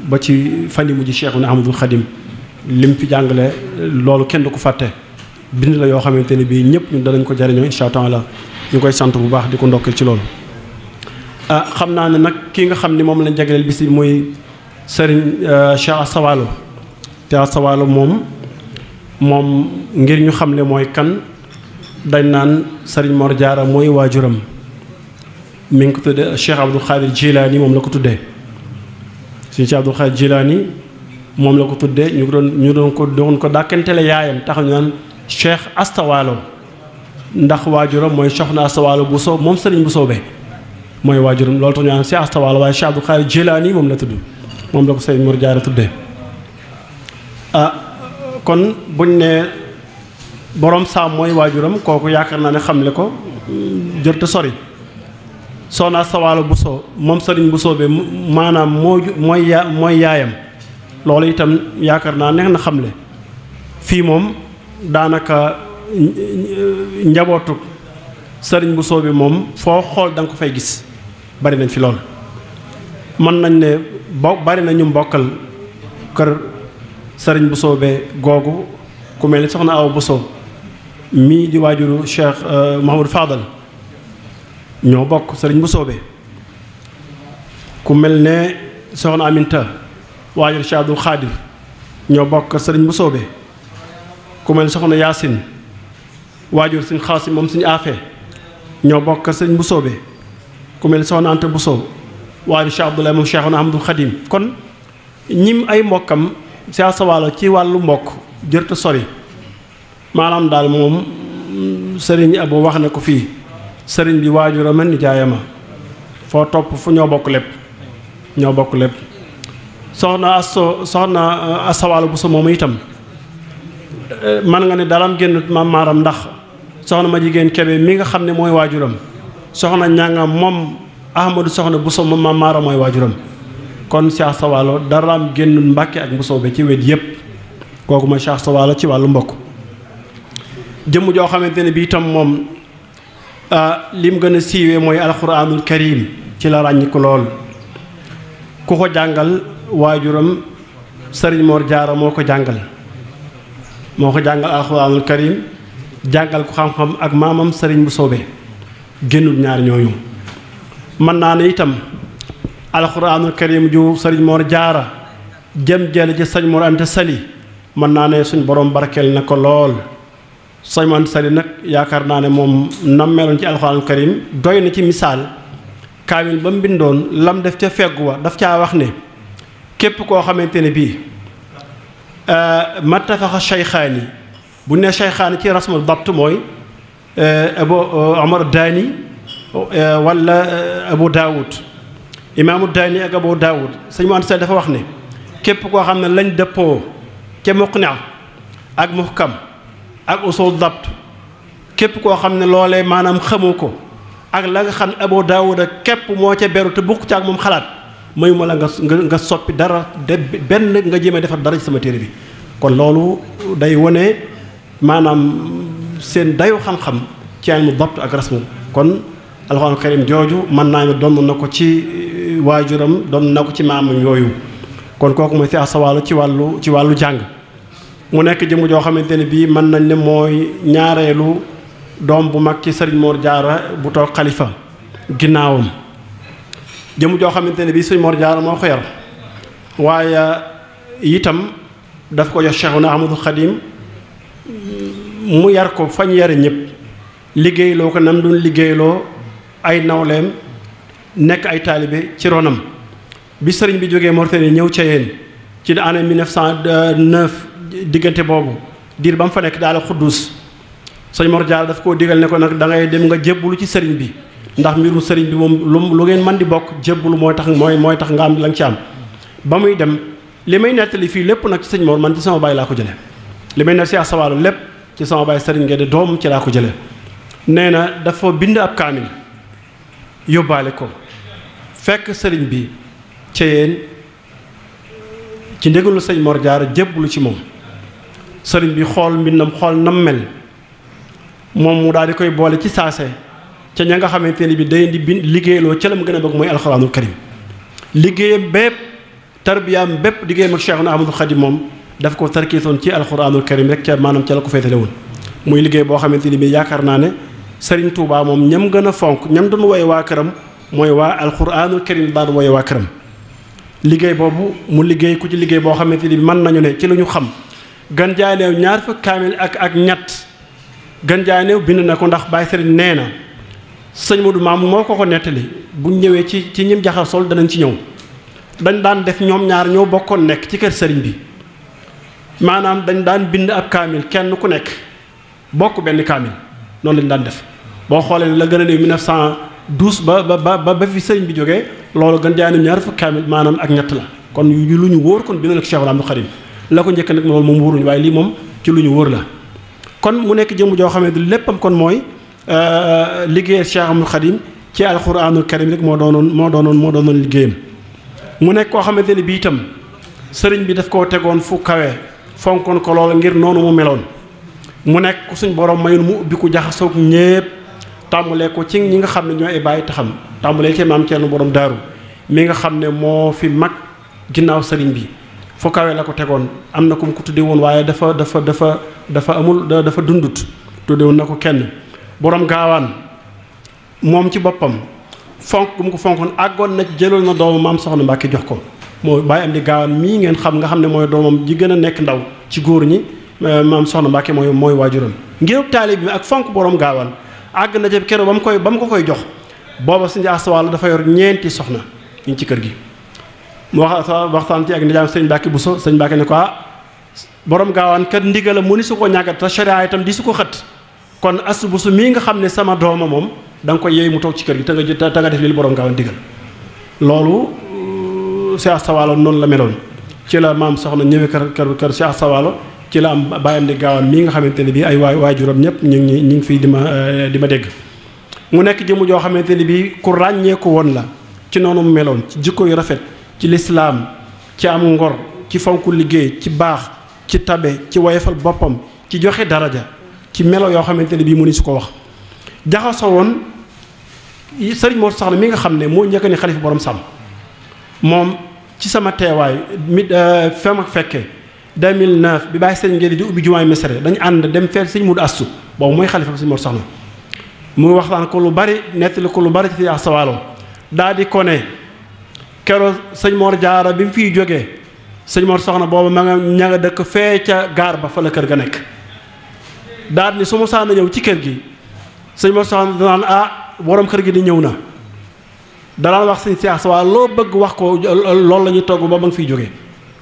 ba ci fan yu mujj Cheikhuna Ahmadul Xadim lim fi jàngale loolu kenn du ko fàtte bind la yoo xamante ne bii ñëpp ñu danañ ko jariñoo incha allah ñu koy sant bu baax di ko ndokkeel ci loolu. xam naa ne nag ki nga xam ni moom lañ jagleel bis bi muy Serigne Cheikh Asta Walo te Asta Walo moom ngir ñu xamle mooy kan dañ naan Serigne Mor Diarra mooy waajuram mi ngi ko tuddee Cheikh Abdoul Khadir Jilaani moom la ko tuddee Cheikh Abdoul Khadir Jilaani moom la ko tuddee ñu doon ko dàkkantele yaayam tax ñu naan Cheikh Asta Walo ndax waajuram mooy Soxna Asta Walo bu soo moom Serigne bu soobee mooy waajuram loolu tax ñu naan Cheikh Asta Walo waaye Cheikh Abdoul Khadir Jilaani moom la tudd moom la ko Serigne Mor Diarra tuddee kon buñ ne borom saam mooy waajuram kooku yaakaar naa ne xamle ko jërte sori Soxna Asta Walo bu soo moom Serigne bu soobee maanaam mooy yaayam loolu itam yaakaar naa neex na xamle fii moom daanaka njabootu Serigne bu soobee moom foo xool da nga ko fay gis bari nañ fi lool mën nañ ne bari na ñu mbokkal kër Serigne bu soobee googu ku mel ni soxna Awa Bousso mii di waajuru Cheikh Mouhamadou Fadal ñoo bokk Serigne bu soobee ku mel ne soxna Aminta waajur Cheikh Abdoul Khadir ñoo bokk sëriñ Bousso be ku mel ne soxna Yaasin waajur sëriñ Xaasim moom suñu afee ñoo bokk sëriñ Bousso be ku mel ne soxna Anta Bousso waajur Cheikh Abdoulaye moom Cheikhuna Ahmadul Khadim kon ñim ay mbokkam Cheikh Asta Walo ci wàllu mbokk jërta sori maanaam daal moom sëriñ Abo wax na ko fii sëriñ bi waajuram a nijaayama foo topp fu ñoo bokk lépp soxna Asta Walo Bousso moomu itam man nga ne daram génn maam maaram ndax soxna ma jigéen Kebe mi nga xam ne mooy waajuram soxna ñanga moom Ahmadou soxna Bousso moom maam maaram mooy waajuram kon Cheikh Asta Walo daram génn Mbàkke ak Bousso be ci wet yépp kooku mooy Cheikh Asta Walo ci wàllu mbokk jëmm joo xamante ne bi itam moom lim gën a siiwee mooy alxuraanul karim ci la ràññi ko lool ku ko jàngal waajuram sëriñ Mor Jaara moo ko jàngal alxuraanul karim jàngal ko xam-xam ak maamam sëriñ Bousso be génnul ñaar ñooñu mën naa ne itam alxuraanul karim ju sëriñ Mor Jaara jëm jële ci sëriñ Mor Anta Sali mën naa ne suñ borom barkeel na ko lool sëriñ Mor Anta Sali nag yaakaar naa ne moom nam meloon ci alxuraanul karim doy na ci misaal kaamil ba mu bindoon lam def ca feggu wa daf caa wax ne képp koo xamante ne bii mattafaxa shaykhaani bu ne shaykhaani ci rasmul dabt mooy Abu Omar Daani wala Abu Daawud imaamu Daani ak Abu Daawud sëñ Mor Anta Sali dafa wax ne képp koo xam ne lañ dëppoo ca muqni ak muhkam ak usul dabt képp koo xam ne loolee maanaam xamu ko ak la nga xam ne Abu Daawud ak képp moo ca beru te bukk ca ak moom xalaat mayu ma la nga soppi dara de benn nga jéem a defar dara ci sama téere bi kon loolu day wone maanaam seen dayu xam-xam ci ilmu dabt ak rasmu kon alxuraan karim jooju mën naa ne doon na ko ci waajuram doon na ko ci maamam yooyu kon kooku mooy Cheikh Asta Walo ci wàllu jàng mu nekk jëmm joo xamante ne bii mën nañ ne mooy ñaareelu doom bu mag ci sëriñ Mor Jaara bu toog xalifa ginnaawam jëmm joo xamante ne bii sëriñ Mor Jaara moo ko yar waaye itam daf ko jox Cheikhuna Ahmadul Khadim mu yar ko fañ yare ñëpp liggéeyloo ko nam doon liggéeyloo ay nawleem nekk ay taalibe ci ronam bi sëriñ bi jógee Mauritanie ñëw ca yéen ci année 1909 diggante boobu diir ba mu fa nekk daal xuddus sëñ Mor Jaara daf koo digal ne ko nag da ngay dem nga jébbalu ci sëriñ bi ndax mbirum sëriñ bi moom lu ngeen mën di bokk jébbalu mooy tax nga am la nga ci am ba muy dem li may nettali fii lépp nag ci sëñ Mor man ci sama baay laa ko jële li may nettali Cheikh Asta Walo lépp ci sama baay sëriñ Ngédé doom ci laa ko jële nee na dafa bind ab kaamil yóbbaale ko fekk sëriñ bi ca yéen ci ndégalu sëñ Mor Jaara jébbalu ci moom sëriñ bi xool mbindam xool nam mel moom mu daal di koy boole ci saase ca ña nga xamante ne bi day di bind liggéeyloo ca la mu gën a bëgg mooy alxuraanul karim liggéeyam bépp tarbiyaam bépp liggéeyam ak Cheikhuna Ahmadul Khadim moom daf ko tarkiisoon ci alxuraanul karim rek ca maanaam ca la ko féetale woon muy liggéey boo xamante ni bi yaakaar naa ne sëriñ Touba moom ñam gën a fonk ñam doon woye waa këram mooy waa alxuraanul karim daan woye waa këram liggéey boobu mu liggéey ku ci liggéey boo xamante ni bi mën nañu ne ci lu ñu xam gën jaay neew ñaar fukk kaamil ak ñett gën jaay neew bind na ko ndax Baye Serigne nee na sëñ Modou Maam moo ko nettali buñ ñëwee ci ñim jaxal sol danañ ci ñëw dañ daan def ñoom ñaar ñoo bokkoon nekk ci kër sëriñ bi maanaam dañ daan bind ab kaamil kenn ku nekk bokk benn kaamil noonu lañ daan def boo xoolee la gën a néew 1912 ba fi sëriñ bi jógee loolu gën jaay neew ñaar fukk kaamil maanaam ak ñett la kon lu ñu wóor kon bind na ko Cheikhul Ahmadul Khadim la ko njëkk nag loolu moom wóoruñu waaye lii moom ci lu ñu wóor la kon mu nekk jëmm joo xam ne léppam kon mooy liggéeyal Cheikh Ahmadul Khadim ci alxuraanul karim rek moo doonoon liggéeyam mu nekk koo xamante ne bii itam sëriñ bi daf koo tegoon fu kawe fonkoon ko lool ngir noonu mu meloon mu nekk suñ borom mayul mu ubbi ku jaxasoog ñépp tàmbalee ko ci ñi nga xam ne ñooy ay bàyyi taxam tàmbalee ci maam Cerno borom daaru mi nga xam ne moo fi mag ginnaaw sëriñ bi fu kawe la ko tegoon am na ku mu ko tudde woon waaye dafa dundut tudde woon na ko kenn borom gaawaan moom ci boppam fonk gu mu ko fonkoon àggoon na jëloon na doomu maam soxna Mbàkke jox ko moo bàyyi am di gaawaan mii ngeen xam nga xam ne mooy doomam ji gën a nekk ndaw ci góor ñi maam soxna Mbàkke mooy waajuram ngir taalib bi ak fonk borom gaawaan àgg na ca keroog ba mu ko koy jox booba suñu astawaalo dafa yor ñeenti soxna ñu ci kër gi mu waxtaan ci ak nijaam sëñ Mbàkke Buso sëñ Mbàkke ne ko borom gaawaan kat ndigal mu ni su ko ñàkkat te sharia itam di su ko xët kon Astu Buso mii nga xam ne sama dooma moom da nga koy yeey mu toog ci kër gi te nga def li borom gaawaan digal loolu Cheikh Asta Walo noonu la meloon ci la maam soxna ñëwee kër Cheikh Asta Walo ci la am bàyyam di gaawaan mii nga xamante ne bii ay waajuram ñëpp ñu ngi fii di ma dégg mu nekk jëmu joo xamante ne bii ku ràññeeku woon la ci noonu mu meloon ci jikko yu rafet ci lislaam ci am ngor ci fonku liggéey ci baax ci tabe ci woyefal boppam ci joxe daraja ci melo yoo xamante ne bii mu ni su ko wax jaxasoo woon sëriñ Mor Soxna mi nga xam ne moo njëkk ni xalifa borom sàmm moom ci sama teewaay fem ak fekke 2009 bi bàyyi sëriñ Ngéli di ubbi jumaay Mesere dañu ànd dem fee sëñ Mudu Astu boobu mooy xalifa sëñ Mor Soxna mu waxtaan ko lu bari nettali ko lu bari ci Asta Walo daa di ko ne keroog sëñ Mor Jaara bi mu fiy jógee sëñ Mor Soxna boobu ma nga ña nga dëkk fee ca gaar ba fa la kër ga nekk daal ni su ma saa na ñëw ci kër gi sëñ Mor Soxna danaan borom kër gi di ñëw na danaan wax sëñ Asta Walo loo bëgg wax ko loolu la ñuy togg ba nga fiy jógee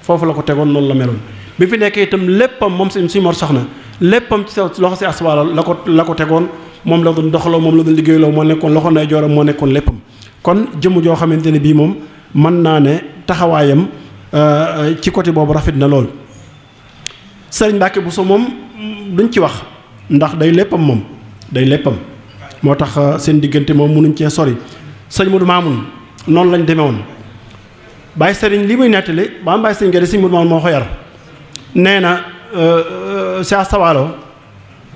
foofu la ko tegoon noonu la meloon bi fi nekkee itam léppam moom sëñ Mor Soxna léppam ci loxo si Asta Walo la ko tegoon moom la doon doxaloo moom la doon liggéeyloo moo nekkoon loxo nday jooram moo nekkoon léppam kon jëmm joo xamante ne bii moom mën naa ne taxawaayam ci côté boobu rafet na lool. Sëriñ Mbàkke Buso moom duñ ci wax ndax day léppam moom day léppam moo tax seen diggante moom mënuñ cee sori sëñ Modou Mamoun noonu lañ demee woon Baye Sëriñ li muy nettali ba am Baye Sëriñ Guèye sëñ Modou Mamoun moo ko yar nee na Cheikh Asta Walo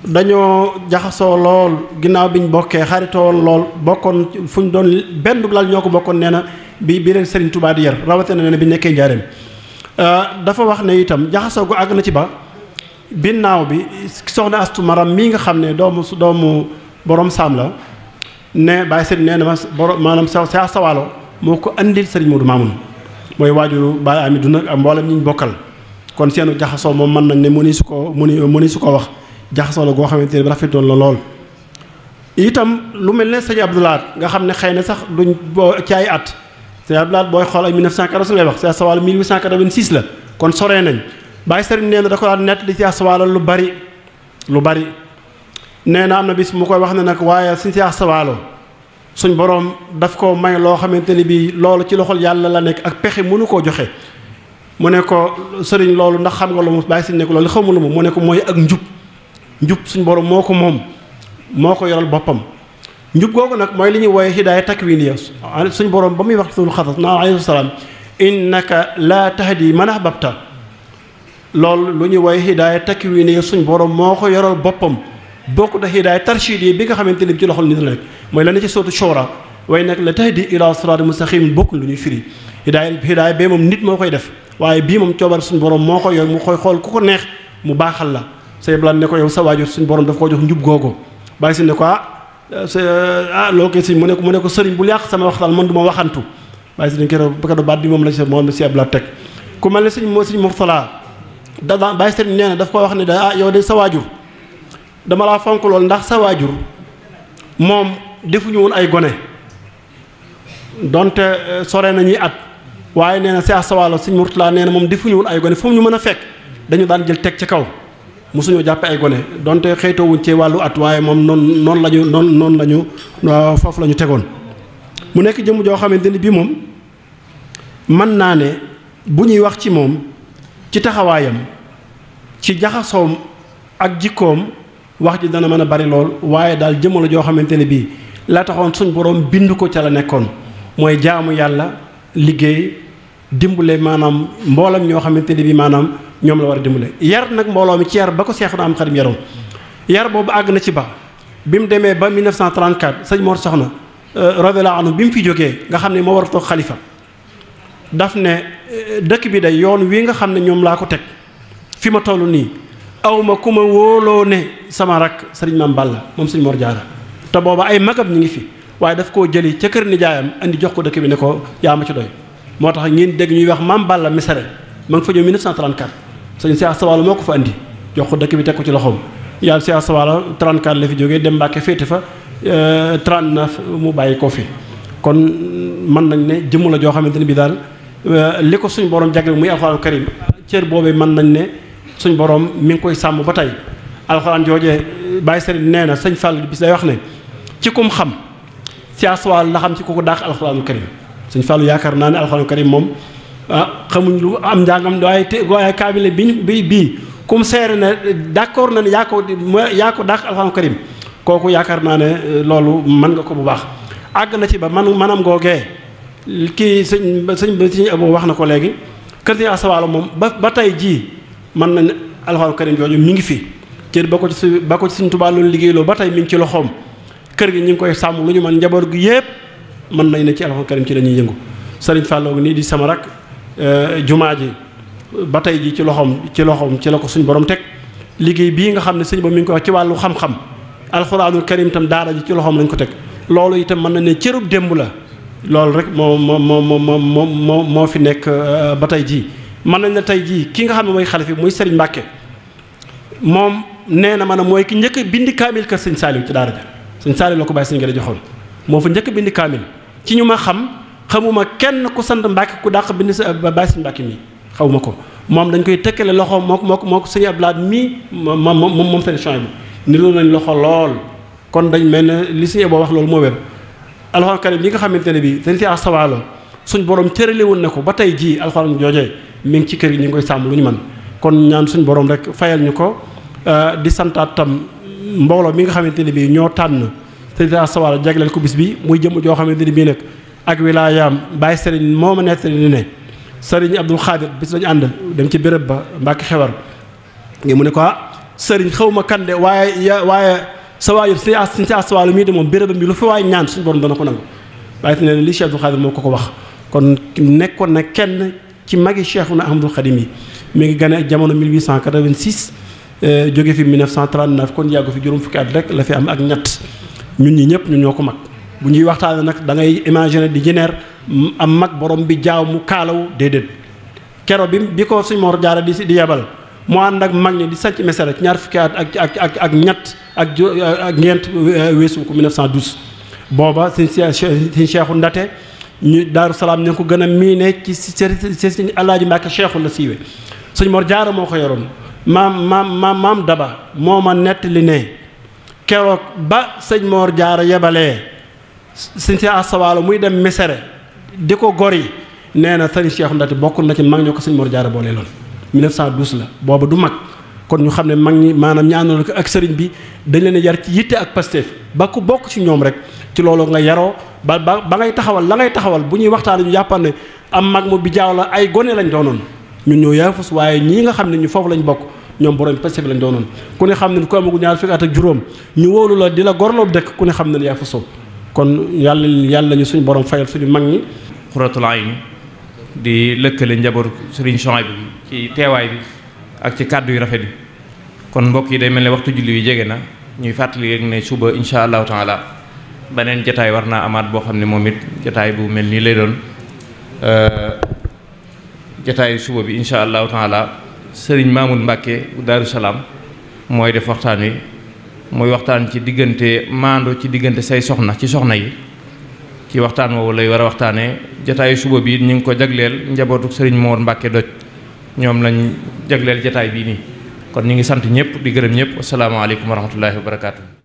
dañoo jaxasoo lool ginnaaw biñ bokkee xaritoo lool bokkoon fu ñu doon benn lal ñoo ko bokkoon nee na bi leen Serigne Touba di yar rawatina nee na bi nekkee njaareem dafa wax ne itam jaxasoo gu àgg na ci ba binnaaw bi soxna Astu Maram mii nga xam ne doomu borom saam la ne Baye Serigne nee na maanaam Cheikh Asta Walo moo ko andil Serigne Modou Mamoun mooy waajuru Baye Amidou nag ak mboolem ñi ñu bokkal kon seenu jaxasoo moom mën nañ ne mëni su ko wax. jaxasoo la goo xamante ne rafetoon la lool itam lu mel ne sëñ Abdoulaat nga xam ne xëy na sax duñ ci ay at sëñ Abdoulaat booy xool ay 1914 lay wax Cheikh Asta Walo 1886 la kon soree nañ Baye Serigne nee na da ko daan nett di Cheikh Asta Walo lu bari nee na am na bis mu koy wax ne nag waaye suñ Cheikh Asta Walo suñ boroom daf ko may loo xamante ne bii loolu ci loxol yàlla la nekk ak pexe mënu koo joxe mu ne ko sëriñ loolu ndax xam nga lu mu Baye Serigne ne ko loolu xamu lu mu ne ko mooy ak njub suñ borom moo ko moom moo ko yoral boppam njub googu nag mooy li ñuy wooye hidaaya takwiniya suñ borom ba muy wax sul xasas na alayhi salaam innaka laa tahdi man ahbabta loolu lu ñuy wooye hidaaya takwiniya suñ borom moo ko yoral boppam bokk da hidaaya tarshidi bi nga xamante ni ci loxol nit la nekk mooy la ne ci sootu shura waaye nag la tahdi ila siraati mustaqim bokkuñ lu ñuy firi hidaaya bee moom nit moo koy def waaye bii moom coobar suñ borom moo ko yor mu koy xool ku ko neex mu baaxal la say blan ne ko yow sa waajur suñ borom daf koo jox njub googu bàyyi si ne ko loo koy siñ mu ne ko sëriñ bul yàq sama waxtaan man du ma waxantu bàyyi si ne keroog baat bi moom la moom si abla teg ku mel ne sëñ Murtala da bàyyi sëriñ nee na daf ko wax ne da yow de sa waajur dama laa fonk lool ndax sa waajur moom defuñu woon ay gone donte sore nañuy at waaye nee na Cheikh Asta Walo sëñ Murtala nee na moom defuñu woon ay gone fu mu ñu mën a fekk dañu daan jël teg ci kaw mosuñoo jàppe ay gone donte xëytoowuñ ci wàllu at waaye moom noonu lañu foofu la ñu tegoon mu nekk jëmm joo xamante ni bii moom mën naa ne bu ñuy wax ci moom ci taxawaayam ci jaxasoom ak jikkoom wax ji dana mën a bari lool waaye daal jëmm la joo xamante ne bii la taxoon suñ borom bind ko ca la nekkoon mooy jaamu yàlla liggéey dimbale maanaam mboolam ñoo xamante ne bii maanaam ñoom la war a dimbale yar nag mbooloo mi ci yar ba ko Seexuna am Xadim yaroon yar boobu àgg na ci ba bi mu demee ba 1934 sëñ Mor Soxna radiyallahu anhu bi mu fi jógee nga xam ne moo war a toog xalifa daf ne dëkk bi day yoon wi nga xam ne ñoom laa ko teg fi ma toll nii awma ku ma wóoloo ne sama rak sëriñ Maam Balla moom sëñ Mor Jaara te booba ay magam ñi ngi fi waaye daf koo jëli ca kër nijaayam andi jox ko dëkk bi ne ko yaa ma ci doy. moo tax ngeen dégg ñuy wax Maam Balla Mesere ma nga fa ñëw 1934 sëñ Cheikh Sawalo moo ko fa andi jox ko dëkk bi teg ko ci loxoom yàlla Cheikh Sawalo 34 la fi jógee dem Mbàkke féete fa 39 mu bàyyi ko fi. kon mën nañ ne jëmm la joo xamante ne bii daal li ko suñ borom jagle muy alxuraan karim cër boobee mën nañ ne suñ borom mi ngi koy sàmm ba tey alxuraan joojee Baye Serigne nee na sëñ Fall bis day wax ne ci kum xam Cheikh Sawalo la xam ci ku ko dàq alxuraanul karim sëñ Fallu yaakaar naa ne alxuraanul karim moom xamuñ lu am njàngam waaye kaamile bii kum seere ne d'accord na ne yaa ko dàq alxuraanul karim kooku yaakaar naa ne loolu mën nga ko bu baax. àgg na ci ba manam googee kii sëñ Abo wax na ko léegi kër Cheikh Sawalo moom ba tey jii mën nañ alxuraanul karim jooju mi ngi fi cër ba ko ci Sëñ Tuubaa loolu liggéeyloo ba tey mi ngi ci loxoom kër gi ñu ngi koy sàmm lu ñu mën njaboot gi yépp mën nañ ne ci alxuraan karim ci la ñuy yëngu sëriñ Fallou nii di sama rak jumaa ji ba tey ji ci loxoom ci la ko suñ borom teg liggéey bii nga xam ne sëñ ba mi ngi ko wax ci wàllu xam-xam alxuraanul karim itam daara ji ci loxoom lañ ko teg loolu itam mën na ne cërub démb la loolu rek moo fi nekk ba tey jii mën nañ ne tey jii ki nga xam ne mooy xalifa bi muy sëriñ Mbàkke moom nee na ma ne mooy ki njëkk a bindi kaamil kër sëñ Saaliw ci daara ja sëñ Saaliw la ko bàyyi sëñ nga joxoon moo fa njëkk bindi kaamil ci ñu ma xamuma kenn ku sant Mbàkke ku dàq bind sa bàyyi sëñ Mbàkke mii xawuma ko moom dañ koy tëkkale loxo moo ko sëñ Ablaat mii moom seen champs bi niroo nañ loxo lool kon dañ mel ne li sëñ boo wax loolu moo wér alxuraan karim yi nga xamante ne bii dañ Cheikh Sawalo suñ borom tërale woon na ko ba tey jii alxuraan joojee mi ngi ci kër gi ñu ngi koy sàmm lu ñu mën kon ñaan suñ borom rek fayal ñu ko di santaat tam mbooloo mi nga xamante ne bii ñoo tànn sëñ Cheikh Sawalo jagleel ko bis bi muy jëm joo xamante ne bii nag ak wilaayaam Baye Serigne moo ma nettali ni ne Serigne Abdul Xaadir bis lañu ànd dem ci béréb ba Mbàkke Xewar ngi mu ne ko Serigne xaw ma kan de waaye sa waajur sëñ Cheikh Sawalo mii de moom bérébam bi lu fi waay ñaan suñu borom dana ko nangu waaye ne li Cheikh Abdul Xaadir moo ko wax kon nekkoon na kenn ci magi Cheikhuna Ahmadul Xadim yi mi ngi gane jamono 1886 jóge fi 1939 kon yàggu fi juróom fukki at rek la fi am ak ñett ñun ñi ñëpp ñun ñoo ko mag bu ñuy waxtaane nag da ngay imaginer di jeneer am mag borom bi jaaw mu kaalaw déedéet kero bi ko suñ Mor Jaara di yebal mu ànd ak mag ñi di sanc Mesere ci ñaar fukki at ak ñett ak ñeent weesu ko 1912 booba sëñ Cheikhu Ndate ñu Daaru Salaam ñu ko gën a miine ci sëñ Alaaji Mbàkke Cheikhu la siiwe sëñ Mor Jaara moo ko yoroon maam Daba moo ma nettali ne keroog ba sëñ Mor Jaara yebalee sëñ Cheikh Sawalo muy dem Mesere di ko gori nee na sëñ Cheikhu Ndate bokk na ci mag ñoo ko sëñ Mor Jaara boole loon 1912 la booba du mag kon ñu xam ne mag ñi maanaam ñaanal ko ak sëriñ bi dañ leen a yar ci yitte ak pasteef ba ku bokk ci ñoom rek ci loolu nga yaroo ba ngay taxawal la ngay taxawal bu ñuy waxtaan ñu jàppal ne am mag mu bi jaaw la ay gone lañ doonoon ñun ñoo yaafus waaye ñii nga xam ne ñu foofu lañ bokk ñoom borom pasteef lañ doonoon ku ne xam ne ku amagu ñaar fukki at ak juróom ñu wóolu la di la gorloob dëkk ku ne xam ne yaafusoo kon yàlla ñu suñu borom fayal suñu mag ñi. Xuratul Ayni di lëkkale njabootu Serigne Souhaïbou bi ci teewaay bi ak ci kàddu yu rafet yi kon mbokk yi day mel ne waxtu julli wi jege na ñuy fàttali rek ne suba insha allahu taala beneen jataay war naa amaat boo xam ne moom it jataay bu mel nii lay doon jataay suba bi insha allahu taala Serigne Mamoud Mbacke bu Daaru Salaam mooy def waxtaan wi muy waxtaan ci diggante maando ci diggante say soxna ci soxna yi ci waxtaan woowu lay war a waxtaanee jataayu suba bi ñu ngi ko jagleel njabootu Serigne Mor Mbacke Doj ñoom lañ jagleel jataay bii nii kon ñu ngi sant ñëpp di gërëm ñëpp asalaamaaleykum wa rahmatullahi wa barakaatu.